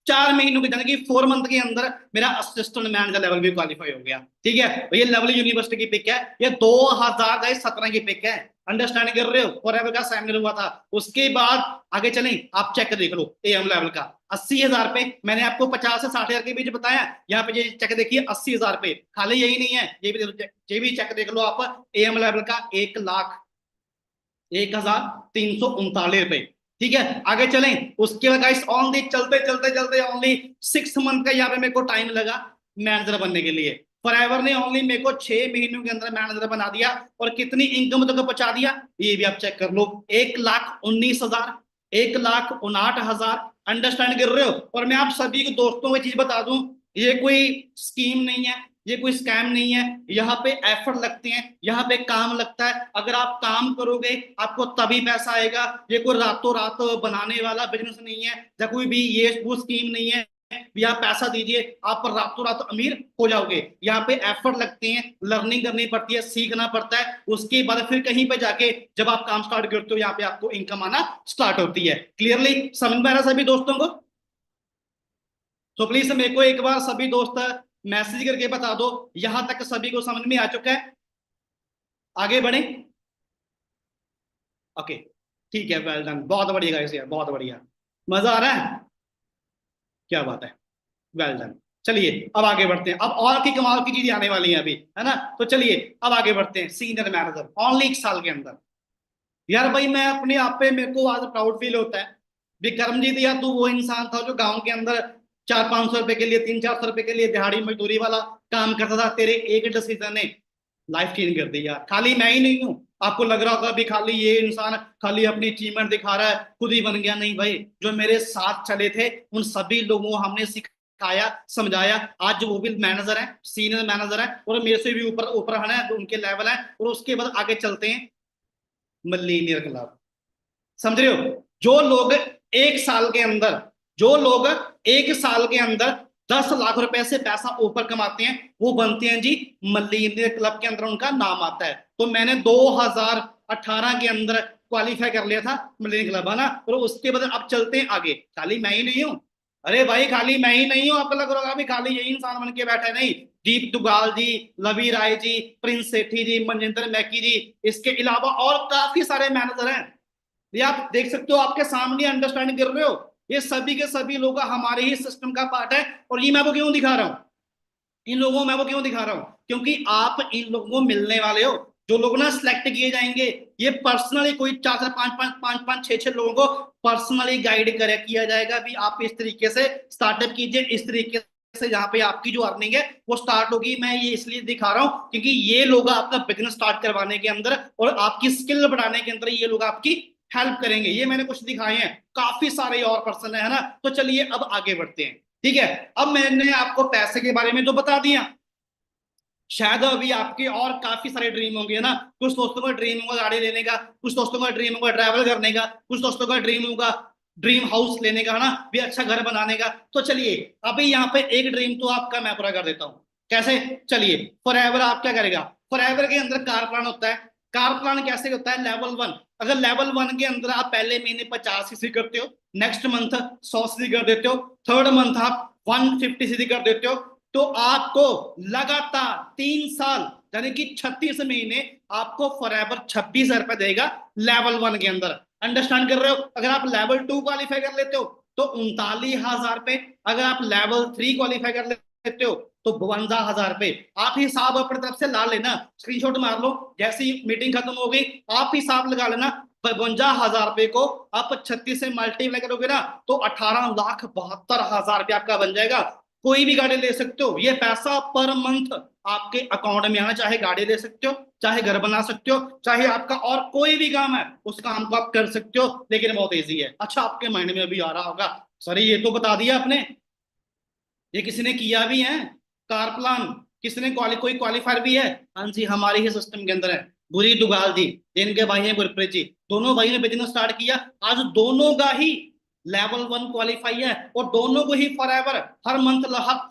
4 महीनों के, यानी कि 4 मंथ के अंदर मेरा असिस्टेंट मैनेजर लेवल भी क्वालिफाई हो गया। ठीक है, तो ये लेवल यूनिवर्सिटी की पिक है, ये 2017 की पिक है। अंडरस्टैंड कर रहे हो, फॉरएवर का सेमिनार हुआ था। उसके बाद आगे चलें, आप चेक कर देख लो एएम लेवल का 80,000 रुपए। मैंने आपको 50 से 60 हजार के बीच बताया, यहाँ पे ये चेक देखिए 80,000 रुपए। खाली यही नहीं है, ये भी चेक देख लो आप, एएम लेवल का 1,01,339 रुपए। ठीक है, आगे चलें। उसके बाद गाइस ऑन दी चलते चलते चलते ओनली 6 मंथ का यहाँ पे मेरे को टाइम लगा मैनेजर बनने के लिए। फॉरएवर ने ओनली मेरे को 6 महीनों के अंदर मैनेजर बना दिया, और कितनी इनकम तक पहुंचा दिया ये भी आप चेक कर लो, 1,19,000, 1,59,000। अंडरस्टैंड कर रहे हो। और मैं आप सभी को दोस्तों को चीज बता दूं, ये कोई स्कीम नहीं है, ये कोई स्कैम नहीं है। यहाँ पे एफर्ट लगते हैं, यहाँ पे काम लगता है। अगर आप काम करोगे आपको तभी पैसा आएगा। ये कोई रातों रात बनाने वाला बिजनेस नहीं है, या कोई भी ये वो स्कीम नहीं है यहाँ पैसा दीजिए आप रातों रात अमीर हो जाओगे। यहाँ पे एफर्ट लगते हैं, लर्निंग करनी पड़ती है, सीखना पड़ता है। उसके बाद फिर कहीं पे जाके जब आप काम स्टार्ट करते हो, यहाँ पे आपको इनकम आना स्टार्ट होती है। क्लियरली समझ में आ रहा है सभी दोस्तों को? तो प्लीज मेरे को एक बार सभी दोस्त मैसेज करके बता दो, यहां तक सभी को समझ में आ चुका है? आगे बढ़े? ओके, ठीक है, वेल डन, बहुत बढ़िया गाइस यार, बहुत बढ़िया। मजा आ रहा है? क्या बात है, वेल डन। चलिए अब आगे बढ़ते हैं, अब और की कमाल की चीजें आने वाली हैं अभी, है ना। तो चलिए अब आगे बढ़ते हैं। सीनियर मैनेजर ओनली 1 साल के अंदर। यार भाई मैं अपने आप पे, मेरे को आज प्राउड फील होता है। विक्रमजीत यार, तू वो इंसान था जो गांव के अंदर 400-500 रुपए के लिए, 300-400 रुपए के लिए दिहाड़ी मजदूरी वाला काम करता था। तेरे एक डिसीजन ने लाइफ चेंज कर दी यार। खाली मैं ही नहीं हूँ, आपको लग रहा होगा भी खाली ये इंसान खाली अपनी अचीवमेंट दिखा रहा है, खुद ही बन गया। नहीं भाई, जो मेरे साथ चले थे उन सभी लोगों को हमने सिखाया, समझाया। आज वो भी मैनेजर है, सीनियर मैनेजर है, और मेरे से भी ऊपर ऊपर है, तो उनके लेवल है। और उसके बाद आगे चलते हैं मिलीनियर क्लब। समझ रहे हो? जो लोग एक साल के अंदर जो लोग 1 साल के अंदर 10 लाख रुपए से पैसा ऊपर कमाते हैं, वो बनते हैं जी मिलीनियर क्लब के अंदर, उनका नाम आता है। तो मैंने 2018 के अंदर क्वालिफाई कर लिया था मिलीनियर क्लब, है ना। और उसके बाद अब चलते हैं आगे। खाली मैं ही नहीं हूं, अरे भाई खाली मैं ही नहीं हूं। आपको लग रहा होगा भी खाली यही इंसान बन के बैठा है, नहीं। दीप दुगाल जी, लवी राय जी, प्रिंस सेठी जी, मनजिंदर मैकी जी, इसके अलावा और काफी सारे मैनेजर हैं। ये आप देख सकते हो, आपके सामने अंडरस्टैंड कर रहे हो। ये सभी के सभी लोग हमारे ही सिस्टम का पार्ट है। और ये मैं वो क्यों दिखा रहा हूं, इन लोगों को मैं वो क्यों दिखा रहा हूं, क्योंकि आप इन लोगों को मिलने वाले हो। जो लोग ना सिलेक्ट किए जाएंगे, ये पर्सनली कोई 4 से 5 5 5 5 6 6 लोगों को पर्सनली गाइड कर किया जाएगा भी आप इस तरीके से स्टार्टअप कीजिए, इस तरीके से जहां पे आपकी जो अर्निंग है वो स्टार्ट होगी। मैं ये इसलिए दिखा रहा हूं क्योंकि ये लोग आपका बिजनेस स्टार्ट करवाने के अंदर और आपकी स्किल बढ़ाने के अंदर ये लोग आपकी हेल्प करेंगे। ये मैंने कुछ दिखाए हैं, काफी सारे और पर्सन है ना। तो चलिए अब आगे बढ़ते हैं। ठीक है, अब मैंने आपको पैसे के बारे में तो बता दिया। शायद अभी आपके और काफी सारे ड्रीम होंगे ना। कुछ दोस्तों का ड्रीम होगा गाड़ी लेने का, कुछ दोस्तों का ड्रीम होगा ट्रैवल करने का, कुछ दोस्तों का ड्रीम होगा ड्रीम हाउस लेने का, है ना, भी अच्छा घर बनाने का। तो चलिए अभी यहाँ पे एक ड्रीम तो आपका मैं पूरा कर देता हूँ। कैसे? चलिए फॉरएवर आप क्या करेगा, फॉरएवर के अंदर कार प्लान होता है। कार प्लान कैसे होता है? लेवल 1। अगर लेवल 1 के अंदर आप पहले महीने 50 सीसी करते हो, नेक्स्ट मंथ 100 सीसी कर देते हो, थर्ड मंथ आप 150 सीसी कर देते हो, तो आपको लगातार 3 साल यानी कि 36 महीने आपको फॉरएवर 26,000 रुपए देगा लेवल 1 के अंदर। अंडरस्टैंड कर रहे हो? अगर आप लेवल 2 क्वालिफाई कर लेते हो तो 39,000 रुपए, अगर आप लेवल 3 क्वालिफाई कर लेते हो तो 52,000 रुपए। आप हिसाब अपनी तरफ से ला लेना, स्क्रीनशॉट मार लो, जैसी मीटिंग खत्म हो गई आप हिसाब लगा लेना। 52,000 रुपए को आप 36 से मल्टीप्लाई करोगे ना तो 18,72,000 रुपया आपका बन जाएगा। कोई भी गाड़ी ले सकते हो, ये पैसा पर मंथ आपके अकाउंट में आना, चाहे गाड़ी ले सकते हो, चाहे घर बना सकते हो, चाहे आपका और कोई भी काम है उस काम को आप कर सकते हो, लेकिन बहुत ईजी है। अच्छा, आपके माइंड में अभी आ रहा होगा, सर ये तो बता दिया आपने, ये किसी ने किया भी है कार प्लान, किसने कोई क्वालिफायर भी है? हाँ जी, हमारे ही सिस्टम के अंदर है। गुरी दुगाल जी, जिनके भाई हैं गुरप्रीत जी, दोनों भाई ने बिजनेस स्टार्ट किया, आज दोनों का ही लेवल 1 क्वालिफाई है और दोनों को ही फॉरएवर हर मंथ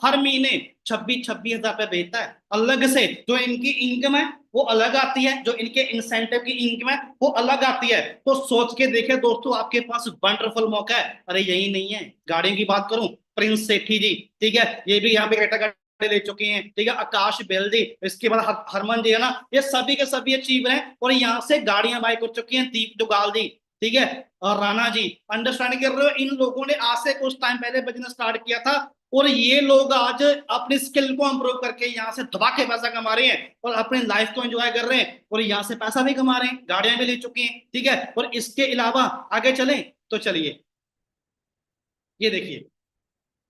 हर महीने 26,000 रुपए भेजता है। अलग से जो इनकी इनकम है वो अलग आती है, जो इनके इंसेंटिव की इनकम है वो अलग आती है। तो सोच के देखे दोस्तों, आपके पास वंडरफुल मौका है। अरे यही नहीं है, गाड़ियों की बात करूं, प्रिंस सेठी जी, ठीक है, ये भी यहाँ पे कैटेगरी ले चुके हैं, ठीक है, आकाश बेल जी, इसके बाद हरमन जी है ना, ये सभी के सभी अचीवर हैं और यहाँ से गाड़ियां बाय कर चुकी हैं। दीप जुगाल जी, ठीक है, और राणा जी, अंडरस्टैंड कर रहे हो? इन लोगों ने आज से कुछ टाइम पहले बिजनेस स्टार्ट किया था और ये लोग आज अपनी स्किल को इंप्रूव करके यहाँ से दबा के पैसा कमा रहे हैं और अपने लाइफ को एंजॉय कर रहे हैं और यहाँ से पैसा भी कमा रहे हैं, गाड़ियां भी ले चुके हैं, ठीक है। और इसके अलावा आगे चलें तो चलिए, ये देखिए,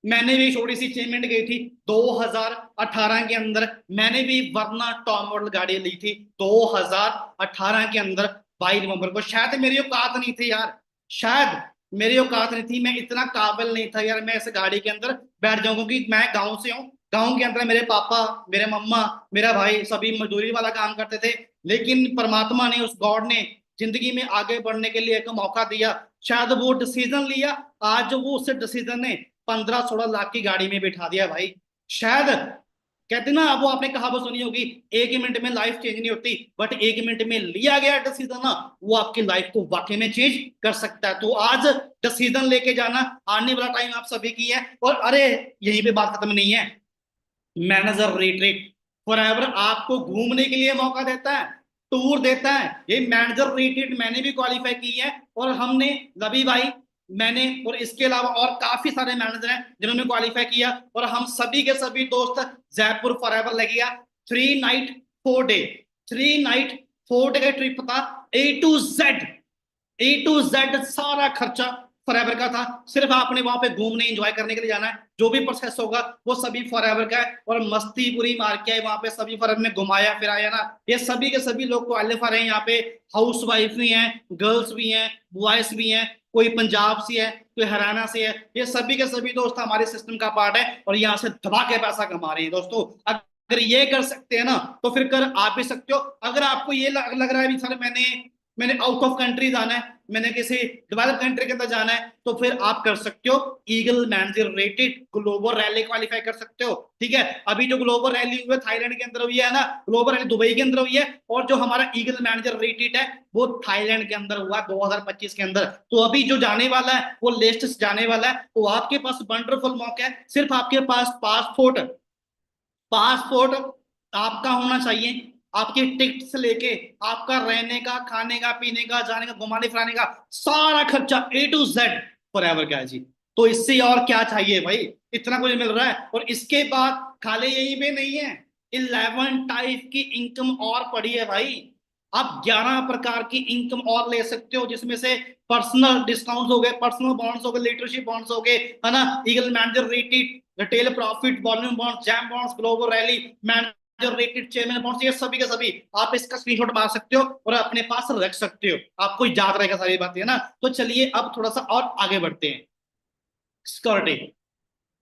मैंने भी छोटी सी अचीवमेंट गई थी 2018 के अंदर, मैंने भी वरना टॉप मॉडल गाड़ी ली थी 2018 के अंदर 22 नवंबर को। शायद मेरी औकात नहीं थी यार, शायद मेरी औकात नहीं थी, मैं इतना काबिल नहीं था यार मैं इस गाड़ी के अंदर बैठ जाऊं, क्योंकि मैं गांव से हूँ। गांव के अंदर मेरे पापा, मेरे मम्मा, मेरा भाई सभी मजदूरी वाला काम करते थे, लेकिन परमात्मा ने, उस गॉड ने जिंदगी में आगे बढ़ने के लिए एक मौका दिया, शायद वो डिसीजन लिया, आज वो उस डिसीजन ने 15-16 लाख की गाड़ी में बिठा दिया भाई। शायद कहते ना, वो आपने कहावत सुनी होगी, 1 मिनट में लाइफ चेंज नहीं होती, बट 1 मिनट में लिया गया डिसीजन ना वो आपकी लाइफ को वाकई में चेंज कर सकता है। तो आज डिसीजन लेके जाना, आने वाला टाइम आप सभी की है। और अरे यहीं पे बात खत्म नहीं है, मैनेजर रिट्रीट फॉरएवर आपको घूमने के लिए मौका देता है, टूर देता है। ये मैनेजर रिट्रीट मैंने भी क्वालिफाई की है और हमने, लवी भाई, मैंने और इसके अलावा और काफी सारे मैनेजर हैं जिन्होंने क्वालिफाई किया, और हम सभी के सभी दोस्त जयपुर फॉरएवर लगेगा 3 नाइट 4 डे, 3 नाइट 4 डे का ट्रिप था। ए टू जेड सारा खर्चा फॉरएवर का था, सिर्फ आपने वहां पे घूमने एंजॉय करने के लिए जाना है, जो भी प्रोसेस होगा वो सभी फॉरएवर का है। और मस्ती पूरी मार के आए वहां पे, सभी फॉरएवर ने घुमाया फिराया ना, ये सभी के सभी लोग क्वालिफाई हैं यहाँ पे। हाउस वाइफ भी हैं, गर्ल्स भी हैं, बॉयज भी हैं, कोई पंजाब से है, कोई हरियाणा से है, ये सभी के सभी दोस्त हमारे सिस्टम का पार्ट है और यहाँ से दबा के पैसा कमा रहे हैं दोस्तों। अगर ये कर सकते हैं ना तो फिर कर आप भी सकते हो। अगर आपको ये लग रहा है भी सर मैंने मैंने आउट ऑफ कंट्री जाना है, मैंने किसी डेवलप कंट्री के अंदर जाना है, तो फिर आप कर सकते हो eagle manager rated global rally qualify कर सकते हो, ठीक है। अभी जो ग्लोबल रैली हुई है थाईलैंड के अंदर हुई है ना, ग्लोबल रैली दुबई के अंदर हुई है, और जो हमारा ईगल मैनेजर रेटेड है वो थाईलैंड के अंदर हुआ 2025 के अंदर। तो अभी जो जाने वाला है वो लिस्ट जाने वाला है, तो आपके पास वंडरफुल मौका है। सिर्फ आपके पास पासपोर्ट पासपोर्ट आपका होना चाहिए, आपकी टिकट से लेके आपका रहने का, खाने का, पीने का, जाने का, घुमाने फिराने का सारा खर्चा A to Z फॉरएवर का है जी। तो इससे और क्या चाहिए भाई, इतना कुछ मिल रहा है। और इसके बाद खाली यही पे नहीं है, 11 टाइप की इनकम और पड़ी है भाई। आप 11 प्रकार की इनकम और ले सकते हो, जिसमें से पर्सनल डिस्काउंट हो गए, पर्सनल बॉन्ड्स हो गए, लीडरशिप बॉन्ड्स हो गए, है ना, eagle manager rated, retail profit, volume bonds, jam bonds, global rally, manager rated, chairman bonds, ये सभी के सभी आप इसका स्क्रीनशॉट मार सकते हो और अपने पास रख सकते हो, आपको याद रहेगा सारी बातें, है ना। तो चलिए अब थोड़ा सा और आगे बढ़ते हैं। सिक्योरिटी,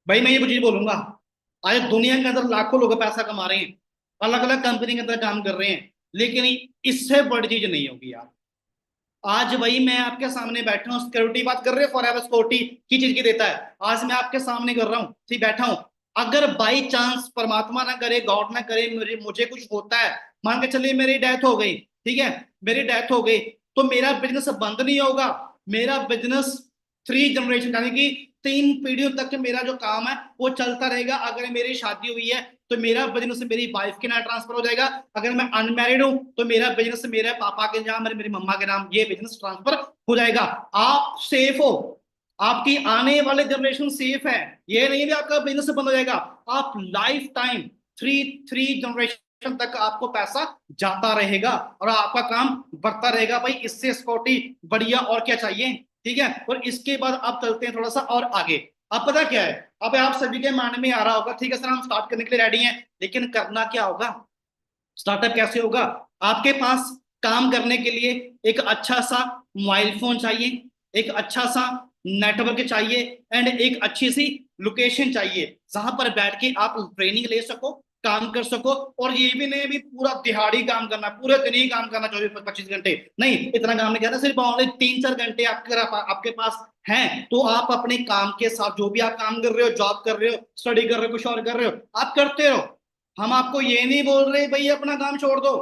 भाई मैं ये चीज बोलूंगा, आज दुनिया के अंदर लाखों लोग पैसा कमा रहे हैं, अलग अलग कंपनी के अंदर काम कर रहे हैं, लेकिन इससे बड़ी चीज नहीं होगी यार। आज भाई मैं आपके सामने बैठा हूँ, सिक्योरिटी बात कर रहे हैं, फॉरएवर सिक्योरिटी की चीज की देता है, आज मैं आपके सामने कर रहा हूँ, ठीक बैठा हूँ, अगर बाई चांस, परमात्मा ना करे, गॉड ना करे, मुझे कुछ होता है, मान के चलिए मेरी डेथ हो गई, ठीक है, मेरी डेथ हो गई, तो मेरा बिजनेस बंद नहीं होगा। मेरा बिजनेस 3 जनरेशन यानी कि 3 पीढ़ियों तक मेरा जो काम है वो चलता रहेगा। अगर मेरी शादी हुई है तो मेरा बिजनेस मेरी वाइफ के नाम ट्रांसफर हो जाएगा। अगर मैं अनमैरिड हूं तो मेरा बिजनेस मेरे पापा के नाम, मेरी मम्मा के नाम, ये बिजनेस ट्रांसफर हो जाएगा। आप सेफ हो, आपकी आने वाले जनरेशन सेफ है। ये नहीं भी आपका बिजनेस बंद हो जाएगा, आप life time three three generation तक आपको पैसा जाता रहेगा और आपका काम बढ़ता रहेगा। भाई इससे सिक्योरिटी बढ़िया और क्या चाहिए, ठीक है। और इसके बाद आप चलते हैं थोड़ा सा और आगे। अब पता क्या है, अब आप सभी के मन में आ रहा होगा, ठीक है सर हम स्टार्ट करने के लिए रेडी हैं, लेकिन करना क्या होगा, स्टार्टअप कैसे होगा। आपके पास काम करने के लिए एक अच्छा सा मोबाइल फोन चाहिए, एक अच्छा सा नेटवर्क चाहिए, एंड एक अच्छी सी लोकेशन चाहिए जहां पर बैठ के आप ट्रेनिंग ले सको, काम कर सको। और ये भी नहीं भी पूरा दिहाड़ी काम करना, पूरे दिन ही काम करना, 24-25 घंटे नहीं, इतना काम नहीं करना। सिर्फ ओनली 3-4 घंटे आपके पास हैं तो आप अपने काम के साथ जो भी आप काम कर रहे हो, जॉब कर रहे हो, स्टडी कर रहे हो, कुछ और कर रहे हो, आप करते रहो। हम आपको ये नहीं बोल रहे भाई अपना काम छोड़ दो,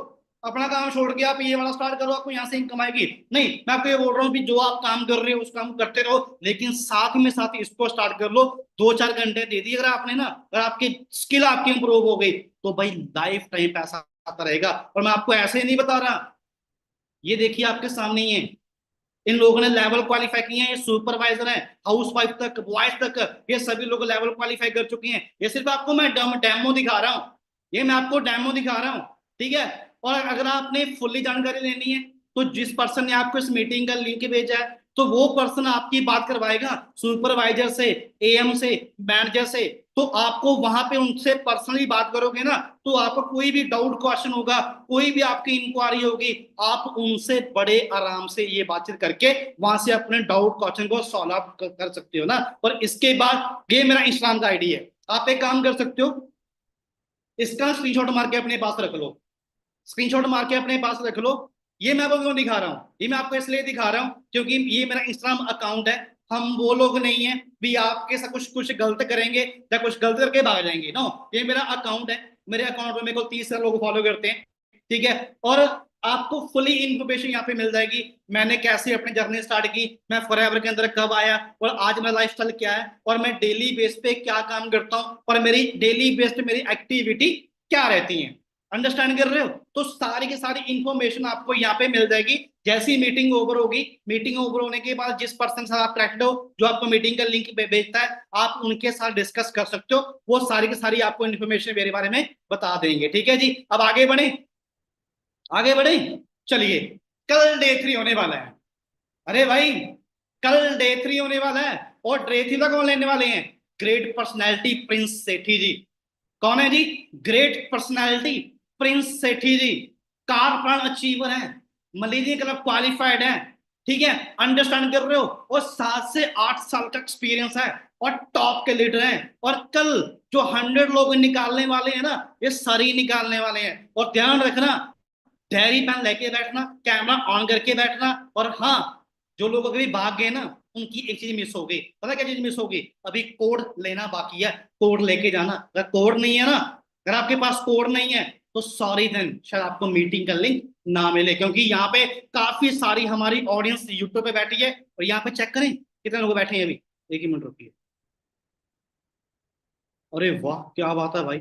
अपना काम छोड़ के आप ये वाला स्टार्ट करो, आपको यहाँ से इनकम आएगी, नहीं। मैं आपको ये बोल रहा हूँ कि जो आप काम कर रहे हो उस काम करते रहो, लेकिन साथ में साथ इसको स्टार्ट कर लो। 2-4 घंटे दे दिए अगर आपने ना, अगर आपकी स्किल आपकी इंप्रूव हो गई तो भाई लाइफ टाइम पैसा आता रहेगा। और मैं आपको ऐसे ही नहीं बता रहा, ये देखिए आपके सामने ही है, इन लोगों ने लेवल क्वालिफाई किए हैं, ये सुपरवाइजर है, हाउस वाइफ तक, बॉयज तक, ये सभी लोग लेवल क्वालिफाई कर चुके हैं। ये सिर्फ आपको मैं डेमो दिखा रहा हूँ, ये मैं आपको डेमो दिखा रहा हूँ, ठीक है। और अगर आपने फुल्ली जानकारी लेनी है तो जिस पर्सन ने आपको इस मीटिंग का लिंक भेजा है तो वो पर्सन आपकी बात करवाएगा सुपरवाइजर से, एएम से, मैनेजर से। तो आपको वहां पे उनसे पर्सनली बात करोगे ना, तो आपको कोई भी डाउट क्वेश्चन होगा, कोई भी आपकी इंक्वायरी होगी, आप उनसे बड़े आराम से ये बातचीत करके वहां से अपने डाउट क्वेश्चन को सॉल्व कर सकते हो ना। और इसके बाद ये मेरा इंस्टाग्राम का आईडी है, आप एक काम कर सकते हो, इसका स्क्रीनशॉट मार के अपने पास रख लो, स्क्रीनशॉट मार के अपने पास रख लो। ये मैं आपको क्यों दिखा रहा हूँ, ये मैं आपको इसलिए दिखा रहा हूँ क्योंकि ये मेरा इंस्टाग्राम अकाउंट है। हम वो लोग नहीं है भी आपके साथ कुछ कुछ गलत करेंगे या कुछ गलत करके भाग जाएंगे, नो। ये मेरा अकाउंट है, मेरे अकाउंट में मेरे को 30 लोग फॉलो करते हैं, ठीक है। और आपको फुली इंफॉर्मेशन यहाँ पे मिल जाएगी, मैंने कैसे अपनी जर्नी स्टार्ट की, मैं फॉरएवर के अंदर कब आया, और आज मेरा लाइफस्टाइल क्या है, और मैं डेली बेस पे क्या काम करता हूँ, और मेरी डेली बेस पे मेरी एक्टिविटी क्या रहती है। अंडरस्टैंड कर रहे हो। तो सारी की सारी इंफॉर्मेशन आपको यहाँ पे मिल जाएगी। जैसी मीटिंग ओवर होगी, मीटिंग ओवर होने के बाद जिस पर्सन से आप कनेक्टेड हो, जो आपको मीटिंग का लिंक भेजता है, आप उनके साथ डिस्कस कर सकते हो, वो सारी की सारी आपको इन्फॉर्मेशन मेरे बारे में बता देंगे, ठीक है जी। अब आगे बढ़े, आगे बढ़े, चलिए। कल डे 3 होने वाला है, अरे भाई कल डे 3 होने वाला है, और डे 3 का कौन लेने वाले हैं, ग्रेट पर्सनैलिटी प्रिंस सेठी जी। कौन है जी, ग्रेट पर्सनैलिटी प्रिंस सेठी जी। कार प्लान अचीवर है, मलेरिया क्लब क्वालिफाइड है, ठीक है, अंडरस्टैंड कर रहे हो, और 7 से 8 साल का एक्सपीरियंस है, और टॉप के लीडर हैं। और कल जो 100 लोग निकालने वाले हैं ना, ये सारी निकालने वाले हैं। और ध्यान रखना, डायरी पेन लेके बैठना, कैमरा ऑन करके बैठना। और हाँ, जो लोग अभी भाग गए ना, उनकी एक चीज मिस हो गई, पता क्या चीज मिस होगी, अभी कोड लेना बाकी है, कोड लेके जाना। अगर कोड नहीं है ना, अगर आपके पास कोड नहीं है तो सॉरी देन, शायद आपको मीटिंग का लिंक ना मिले, क्योंकि यहाँ पे काफी सारी हमारी ऑडियंस यूट्यूब पे बैठी है। और यहाँ पे चेक करें कितने लोग बैठे हैं अभी, एक ही मिनट रुकिए। अरे वाह क्या बात है भाई,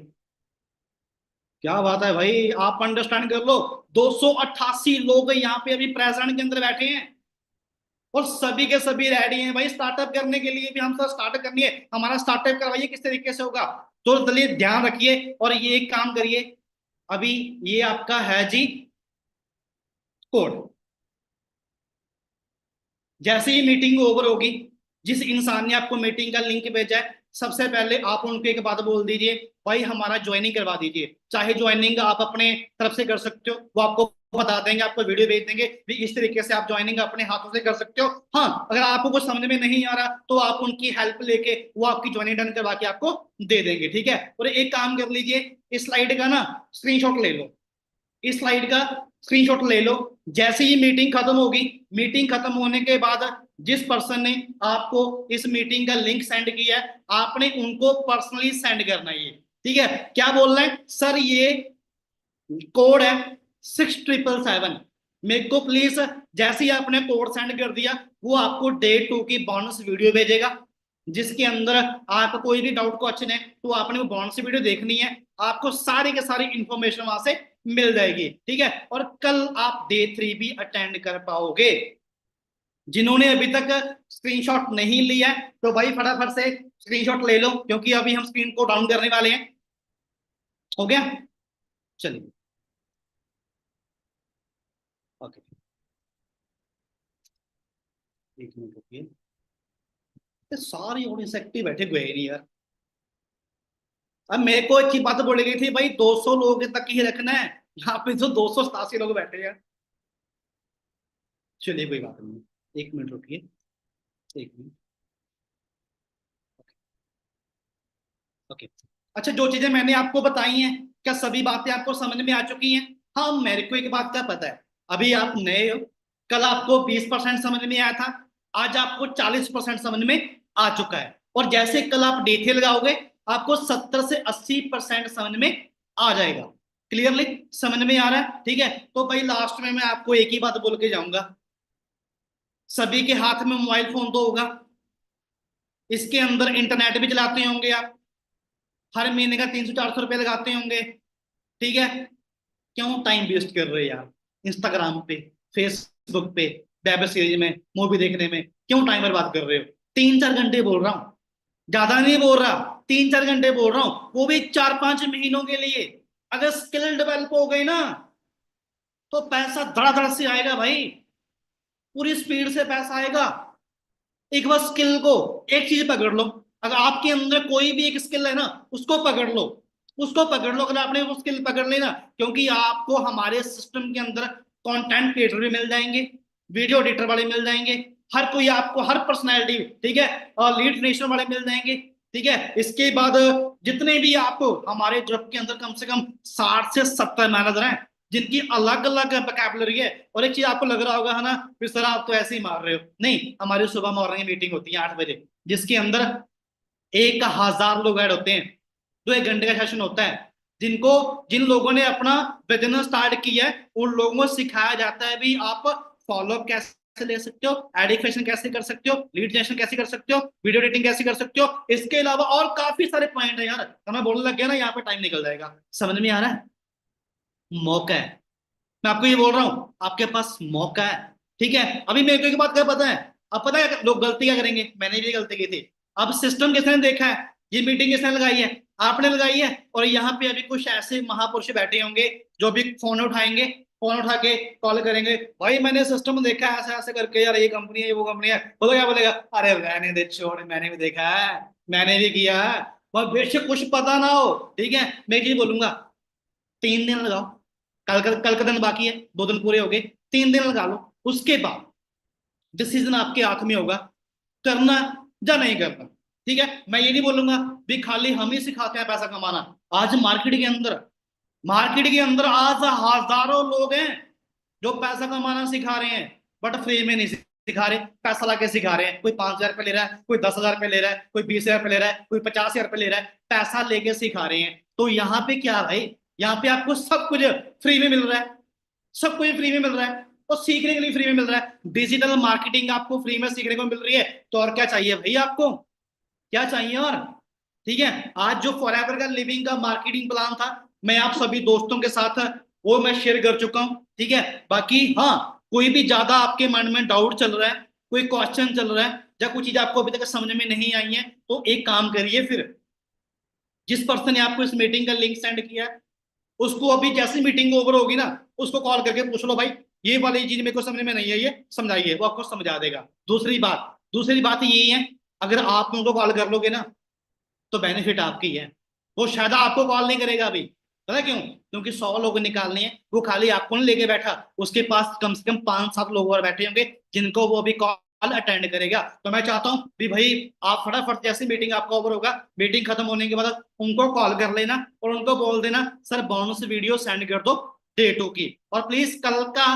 क्या बात है भाई, आप अंडरस्टैंड कर लो, 288 लोग यहाँ पे अभी प्रेजेंट के अंदर बैठे हैं, और सभी के सभी रेडी हैं भाई स्टार्टअप करने के लिए। भी हम सब स्टार्टअप करनी है, हमारा स्टार्टअप करवाइए, किस तरीके से होगा। तो चलिए ध्यान रखिए और ये एक काम करिए, अभी ये आपका है जी कोड। जैसे ही मीटिंग ओवर होगी, जिस इंसान ने आपको मीटिंग का लिंक भेजा है, सबसे पहले आप उनको एक बात बोल दीजिए, भाई हमारा ज्वाइनिंग करवा दीजिए। चाहे ज्वाइनिंग आप अपने तरफ से कर सकते हो, वो आपको बता देंगे, आपको वीडियो भेज देंगे भी इस तरीके से आप ज्वाइनिंग अपने हाथों से कर सकते हो। हाँ, अगर आपको कुछ समझ में नहीं आ रहा तो आप उनकी हेल्प लेके वो आपकी ज्वाइनिंग डन करवा के आपको दे देंगे, ठीक है। और एक काम कर लीजिए, इस स्लाइड का ना स्क्रीनशॉट ले लो, इस स्लाइड का स्क्रीनशॉट ले लो, जैसे ही मीटिंग खत्म होगी, मीटिंग खत्म होने के बाद जिस पर्सन ने आपको इस मीटिंग का लिंक सेंड किया है, आपने उनको पर्सनली सेंड करना है ये। ठीक है, क्या बोल रहे हैं सर, ये कोड है 6777, मेरे को प्लीज, जैसे ही आपने कोड सेंड कर दिया, वो आपको डे 2 की बोनस वीडियो भेजेगा, जिसके अंदर आपका कोई भी डाउट क्वेश्चन है तो आपने वो बोनस वीडियो देखनी है, आपको सारी के सारी इंफॉर्मेशन वहां से मिल जाएगी। ठीक है, और कल आप डे 3 भी अटेंड कर पाओगे। जिन्होंने अभी तक स्क्रीनशॉट नहीं लिया है तो भाई फटाफट से स्क्रीनशॉट ले लो, क्योंकि अभी हम स्क्रीन को डाउन करने वाले हैं। हो गया, चलिए, ओके, एक मिनट रुकिए। ये सारी ऑडियंस एक्टिव बैठे हुए ही नहीं यार। अब मेरे को एक ही बात बोली गई थी भाई, 200 लोग तक ही रखना है, यहाँ पे तो 287 लोग बैठे हैं। चलिए कोई बात नहीं, एक मिनट रुकिए, एक मिनट। ओके, अच्छा, जो चीजें मैंने आपको बताई हैं, क्या सभी बातें आपको समझ में आ चुकी हैं? हाँ, मेरे को एक बात का पता है, अभी आप नए हो, कल आपको 20% समझ में आया था, आज आपको 40% समझ में आ चुका है, और जैसे कल आप डेथे लगाओगे, आपको 70 से 80% समझ में आ जाएगा। क्लियरली समझ में आ रहा है? ठीक है, तो भाई लास्ट में मैं आपको एक ही बात बोल के जाऊंगा, सभी के हाथ में मोबाइल फोन तो होगा, इसके अंदर इंटरनेट भी चलाते होंगे आप, हर महीने का 300 400 रुपये लगाते होंगे। ठीक है, क्यों टाइम वेस्ट कर रहे हो यार इंस्टाग्राम पे, फेसबुक पे, वेब सीरीज में, मूवी देखने में, क्यों टाइम बर्बाद कर रहे हो? 3 4 घंटे बोल रहा हूँ, ज्यादा नहीं बोल रहा, 3 4 घंटे बोल रहा हूँ, वो भी 4 5 महीनों के लिए। अगर स्किल डेवलप हो गई ना, तो पैसा धड़ाधड़ से आएगा भाई, पूरी स्पीड से पैसा आएगा। एक बार स्किल को, एक चीज पकड़ लो, अगर आपके अंदर कोई भी एक स्किल है ना, उसको पकड़ लो, उसको पकड़ लो, अगर आपने वो स्किल पकड़ ली ना, क्योंकि आपको हमारे सिस्टम के अंदर कंटेंट क्रिएटर भी मिल जाएंगे, वीडियो एडिटर वाले मिल जाएंगे, हर कोई आपको, हर पर्सनैलिटी, ठीक है, और लीड क्रिएशन वाले मिल जाएंगे। ठीक है, इसके बाद जितने भी आपको हमारे ग्रुप के अंदर कम से कम 60 से 70 मैनेजर हैं, जिनकी अलग अलग वोकैबुलरी है। और एक चीज आपको लग रहा होगा है ना, फिर सर आप तो ऐसे ही मार रहे हो, नहीं, हमारी सुबह मॉर्निंग मीटिंग होती है 8 बजे, जिसके अंदर 1000 लोग ऐड होते हैं, जो 1 घंटे का सेशन होता है, जिनको, जिन लोगों ने अपना बिजनेस स्टार्ट किया है, उन लोगों को सिखाया जाता है भी आप फॉलोअप कैसे ले सकते हो, एडिक्शन कैसे कर सकते हो, लीड जनरेशन कैसे कर सकते हो, वीडियो एडिटिंग कैसे कर सकते हो, इसके अलावा और काफी सारे पॉइंट है यार, तो मैं बोलने लग गया ना, यहाँ पे टाइम निकल जाएगा। समझ में आ रहा है? मौका है, मैं आपको ये बोल रहा हूं, आपके पास मौका है। ठीक है, अभी मेरे को एक बात क्या पता है, अब पता है लोग गलती क्या करेंगे, मैंने भी गलती की थी। अब सिस्टम किसने देखा है, ये मीटिंग किसने लगाई है, आपने लगाई है, और यहाँ पे अभी कुछ ऐसे महापुरुष बैठे होंगे जो भी फोन उठाएंगे, फोन उठा के कॉल करेंगे, भाई मैंने सिस्टम देखा है ऐसे ऐसे करके, यार ये कंपनी है, वो कंपनी है, बोलो क्या बोलेगा, अरे रहने दे छोड़, मैंने भी देखा है, मैंने भी किया है, और बेशक कुछ पता ना हो। ठीक है, मैं ये बोलूंगा, 3 दिन लगाओ, कल का दिन बाकी है, 2 दिन पूरे हो गए, 3 दिन लगा लो, उसके बाद डिसीजन आपके हाथ में होगा, करना या नहीं करना। ठीक है, मैं ये नहीं बोलूंगा भी खाली हम ही सिखाते हैं पैसा कमाना, आज मार्केट के अंदर आज हजारों लोग हैं जो पैसा कमाना सिखा रहे हैं, बट फ्री में नहीं सिखा रहे, पैसा लाके सिखा रहे हैं, कोई 5,000 रुपये ले रहा है, कोई 10,000 रुपये ले रहा है, कोई 20,000 रुपये ले रहा है, कोई 50,000 रुपये ले रहा है, पैसा लेके सिखा रहे हैं। तो यहाँ पे क्या भाई, यहाँ पे आपको सब कुछ फ्री में मिल रहा है, सब कुछ फ्री में मिल रहा है, और सीखने के लिए फ्री में मिल रहा है, डिजिटल मार्केटिंग आपको फ्री में सीखने को मिल रही है, तो और क्या चाहिए भाई आपको, क्या चाहिए और? ठीक है, आज जो फॉरएवर का लिविंग का मार्केटिंग प्लान था, मैं आप सभी दोस्तों के साथ वो मैं शेयर कर चुका हूं। ठीक है, बाकी हाँ, कोई भी ज्यादा आपके मन में डाउट चल रहा है, कोई क्वेश्चन चल रहा है, या कुछ चीज आपको अभी तक समझ में नहीं आई है, तो एक काम करिए, फिर जिस पर्सन ने आपको इस मीटिंग का लिंक सेंड किया है, उसको अभी जैसी मीटिंग ओवर होगी ना, उसको कॉल करके पूछ लो, भाई ये वाली चीज मेरे को समझ में नहीं है, ये समझाइए, वो आपको समझा देगा। दूसरी बात यही है, अगर आप उनको कॉल कर लोगे ना, तो बेनिफिट आपकी है, वो शायद आपको कॉल नहीं करेगा अभी, पता क्यों? क्योंकि 100 लोग निकालने हैं, वो खाली आपको नहीं लेके बैठा, उसके पास कम से कम 5 7 लोग और बैठे होंगे, जिनको वो अभी कॉल अटेंड करेगा। तो मैं चाहता हूँ भी भाई, आप फटाफट जैसे मीटिंग आपका ओवर होगा, मीटिंग खत्म होने के बाद उनको कॉल कर लेना, और उनको बोल देना सर बोनस वीडियो सेंड कर दो डे 2 की, और प्लीज कल का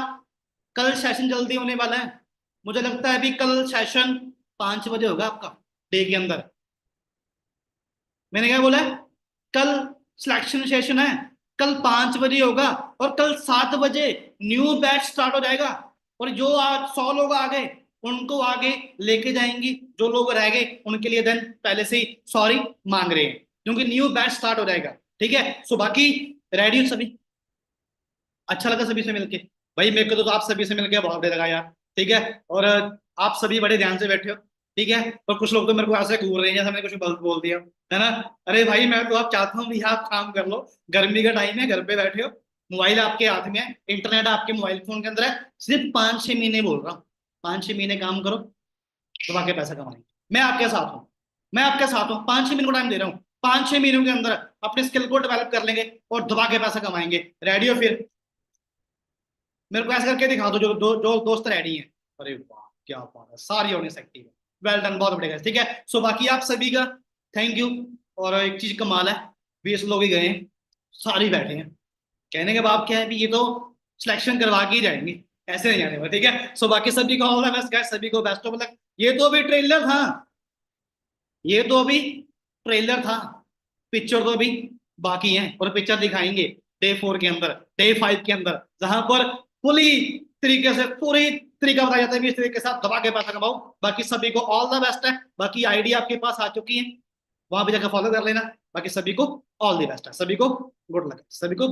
कल सेशन जल्दी होने वाला है। मुझे लगता है अभी कल सेशन 5 बजे होगा आपका, डे के अंदर। मैंने क्या बोला है? कल सिलेक्शन सेशन है, कल 5 बजे होगा। और कल 7 बजे न्यू बैच स्टार्ट हो जाएगा। और जो आज 100 लोग आ गए उनको आगे लेके जाएंगी, जो लोग रह गए उनके लिए देन पहले से ही सॉरी मांग रहे हैं, क्योंकि न्यू बैच स्टार्ट हो जाएगा। ठीक है, सो बाकी रेडी हो सभी? अच्छा लगा सभी से मिलके। भाई मेरे को तो आप सभी से मिलके बहुत अच्छा लगा यार। ठीक है। और आप सभी बड़े ध्यान से बैठे हो। ठीक है। और कुछ लोग तो मेरे को ऐसे घूर रहे हैं जैसे मैंने कुछ गलत बोल दिया, है ना? अरे भाई मैं तो आप चाहता हूँ भैया आप काम कर लो। गर्मी का टाइम है, घर पे बैठे हो, मोबाइल आपके हाथ में है, इंटरनेट आपके मोबाइल फोन के अंदर है। सिर्फ 5-6 महीने बोल रहा हूँ, 5-6 महीने काम करो तो बाकी पैसा कमाएंगे। मैं आपके साथ हूँ, मैं आपके साथ हूँ। 5-6 महीने को टाइम दे रहा हूँ। 5-6 महीनों के अंदर अपने स्किल को डेवलप कर लेंगे और दबा के पैसा कमाएंगे। रेडी हो फिर? मेरे को ऐसा करके दिखा दो जो जो दोस्त रेडी हैं। अरे वाह क्या बात है, सारी होने सकती है। वेल डन, बहुत बढ़िया। ठीक है, सो बाकी आप सभी का थैंक यू। और एक चीज कमाल है, 20 लोग ही गए हैं, सारे बैठे हैं। कहने के बाद क्या है भी, ये तो सिलेक्शन करवा के ही जाएंगे, ऐसे नहीं जाने। ठीक है, सो बाकी सभी को ऑल द बेस्ट गाइस, सभी को बेस्ट ऑफ लक। ये तो अभी ट्रेलर था, ये तो अभी ट्रेलर था, पिक्चर तो अभी बाकी है। और पिक्चर दिखाएंगे डे 4 के अंदर, डे 5 के अंदर, जहां पर पूरी तरीके से पूरी तरीका बताया जाता है कि इस तरीके से आप दबा के पैसा कमाओ। बाकी सभी को ऑल द बेस्ट है। बाकी आईडी आपके पास आ चुकी है, वहां भी जाकर फॉलो कर लेना। बाकी सभी को ऑल द बेस्ट है, सभी को गुड लक, सभी को